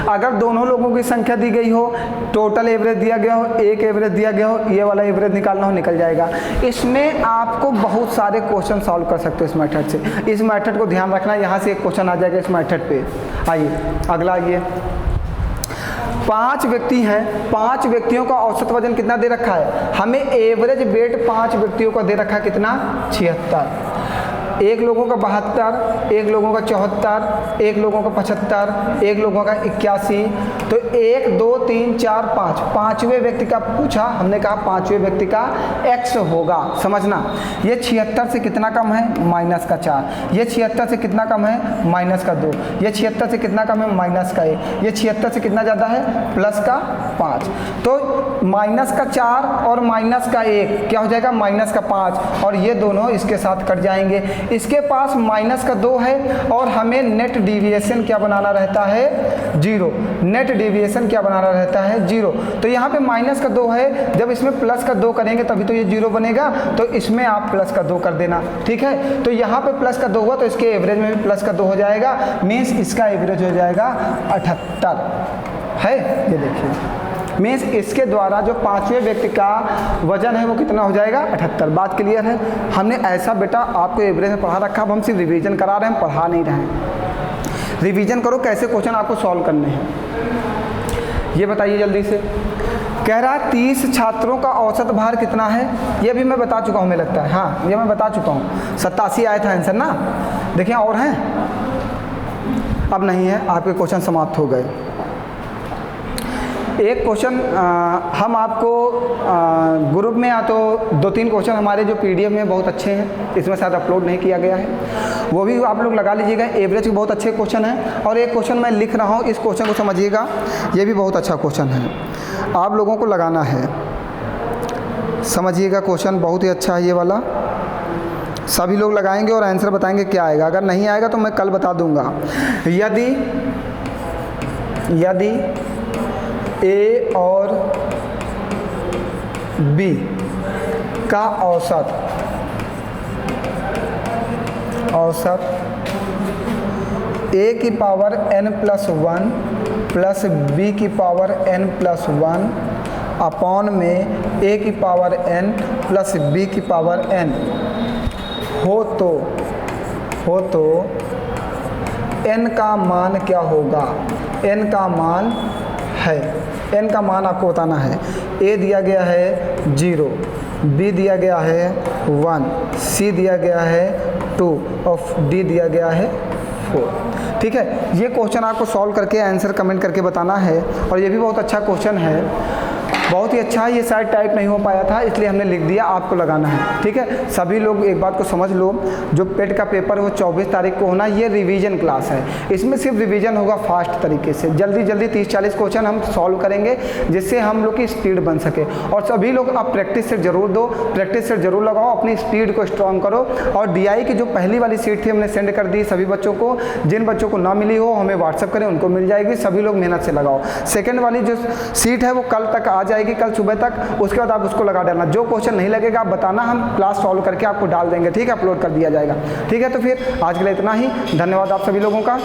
अगर दोनों लोगों की संख्या दी गई हो, टोटल एवरेज दिया गया हो, एक एवरेज दिया गया हो, ये वाला एवरेज निकालना हो, निकल जाएगा। इसमें आपको बहुत सारे क्वेश्चन सॉल्व कर सकते हो इस मेथड से। इस मेथड को ध्यान रखना, यहाँ से एक क्वेश्चन आ जाएगा इस मेथड पे। आइए अगला, आइए 5 व्यक्ति हैं, 5 व्यक्तियों का औसत वजन कितना दे रखा है, हमें एवरेज वेट 5 व्यक्तियों का दे रखा है कितना 76। एक लोगों का 72, एक लोगों का 74, एक लोगों का 75, एक लोगों का 81। तो 1 2 3 4 5, पाँचवें व्यक्ति का पूछा, हमने कहा पाँचवें व्यक्ति का x होगा। समझना, ये 76 से कितना कम है माइनस का 4, ये 76 से कितना कम है माइनस का 2, ये 76 से कितना कम है माइनस का 1, ये 76 से कितना ज़्यादा है प्लस का 5। तो माइनस का 4 और माइनस का 1 क्या हो जाएगा माइनस का 5, और ये दोनों इसके साथ कट जाएंगे। इसके पास माइनस का 2 है और हमें नेट डिविएशन क्या बनाना रहता है 0। नेट डिविएशन क्या बनाना रहता है 0। तो यहाँ पे माइनस का 2 है, जब इसमें प्लस का 2 करेंगे तभी तो ये 0 बनेगा, तो इसमें आप प्लस का 2 कर देना। ठीक है, तो यहाँ पे प्लस का 2 हुआ तो इसके एवरेज में भी प्लस का 2 हो जाएगा, मीन्स इसका एवरेज हो जाएगा 78 है। ये देखिए मीन्स इसके द्वारा जो पाँचवें व्यक्ति का वजन है वो कितना हो जाएगा 78। बात क्लियर है। हमने ऐसा बेटा आपको एवरेज में पढ़ा रखा, अब हम सिर्फ रिवीजन करा रहे हैं, पढ़ा नहीं रहे हैं। रिवीजन करो कैसे क्वेश्चन आपको सॉल्व करने हैं, ये बताइए जल्दी से। कह रहा है 30 छात्रों का औसत भार कितना है, ये भी मैं बता चुका हूँ, हमें लगता है, हाँ ये मैं बता चुका हूँ। 87 आया था आंसर ना। देखिए और हैं, अब नहीं है, आपके क्वेश्चन समाप्त हो गए। एक क्वेश्चन हम आपको ग्रुप में, या तो 2-3 क्वेश्चन हमारे जो पीडीएफ में बहुत अच्छे हैं, इसमें शायद अपलोड नहीं किया गया है, वो भी आप लोग लगा लीजिएगा। एवरेज के बहुत अच्छे क्वेश्चन हैं, और एक क्वेश्चन मैं लिख रहा हूँ, इस क्वेश्चन को समझिएगा, ये भी बहुत अच्छा क्वेश्चन है, आप लोगों को लगाना है। समझिएगा, क्वेश्चन बहुत ही अच्छा है ये वाला, सभी लोग लगाएंगे और आंसर बताएंगे क्या आएगा। अगर नहीं आएगा तो मैं कल बता दूंगा। यदि ए और बी का औसत ए की पावर n+1 प्लस बी की पावर n+1 अपॉन में ए की पावर n प्लस बी की पावर n हो तो n का मान क्या होगा। n का मान है, n का मान आपको बताना है। a दिया गया है 0, b दिया गया है 1, c दिया गया है 2 और d दिया गया है 4। ठीक है, ये क्वेश्चन आपको सॉल्व करके आंसर कमेंट करके बताना है, और ये भी बहुत अच्छा क्वेश्चन है, बहुत ही अच्छा है। ये शायद टाइप नहीं हो पाया था इसलिए हमने लिख दिया, आपको लगाना है। ठीक है, सभी लोग एक बात को समझ लो, जो पेट का पेपर है वो 24 तारीख को होना, ये रिवीजन क्लास है, इसमें सिर्फ रिवीजन होगा फास्ट तरीके से। जल्दी जल्दी 30-40 क्वेश्चन हम सॉल्व करेंगे जिससे हम लोग की स्पीड बन सके। और सभी लोग आप प्रैक्टिस से जरूर दो, प्रैक्टिस से जरूर लगाओ, अपनी स्पीड को स्ट्रॉन्ग करो। और DI की जो पहली वाली सीट थी हमने सेंड कर दी सभी बच्चों को, जिन बच्चों को ना मिली हो हमें व्हाट्सअप करें, उनको मिल जाएगी। सभी लोग मेहनत से लगाओ। सेकेंड वाली जो सीट है वो कल तक आ जाएगी, कल सुबह तक, उसके बाद आप उसको लगा डालना। जो क्वेश्चन नहीं लगेगा आप बताना, हम क्लास सॉल्व करके आपको डाल देंगे। ठीक है, अपलोड कर दिया जाएगा। ठीक है, तो फिर आज के लिए इतना ही। धन्यवाद आप सभी लोगों का।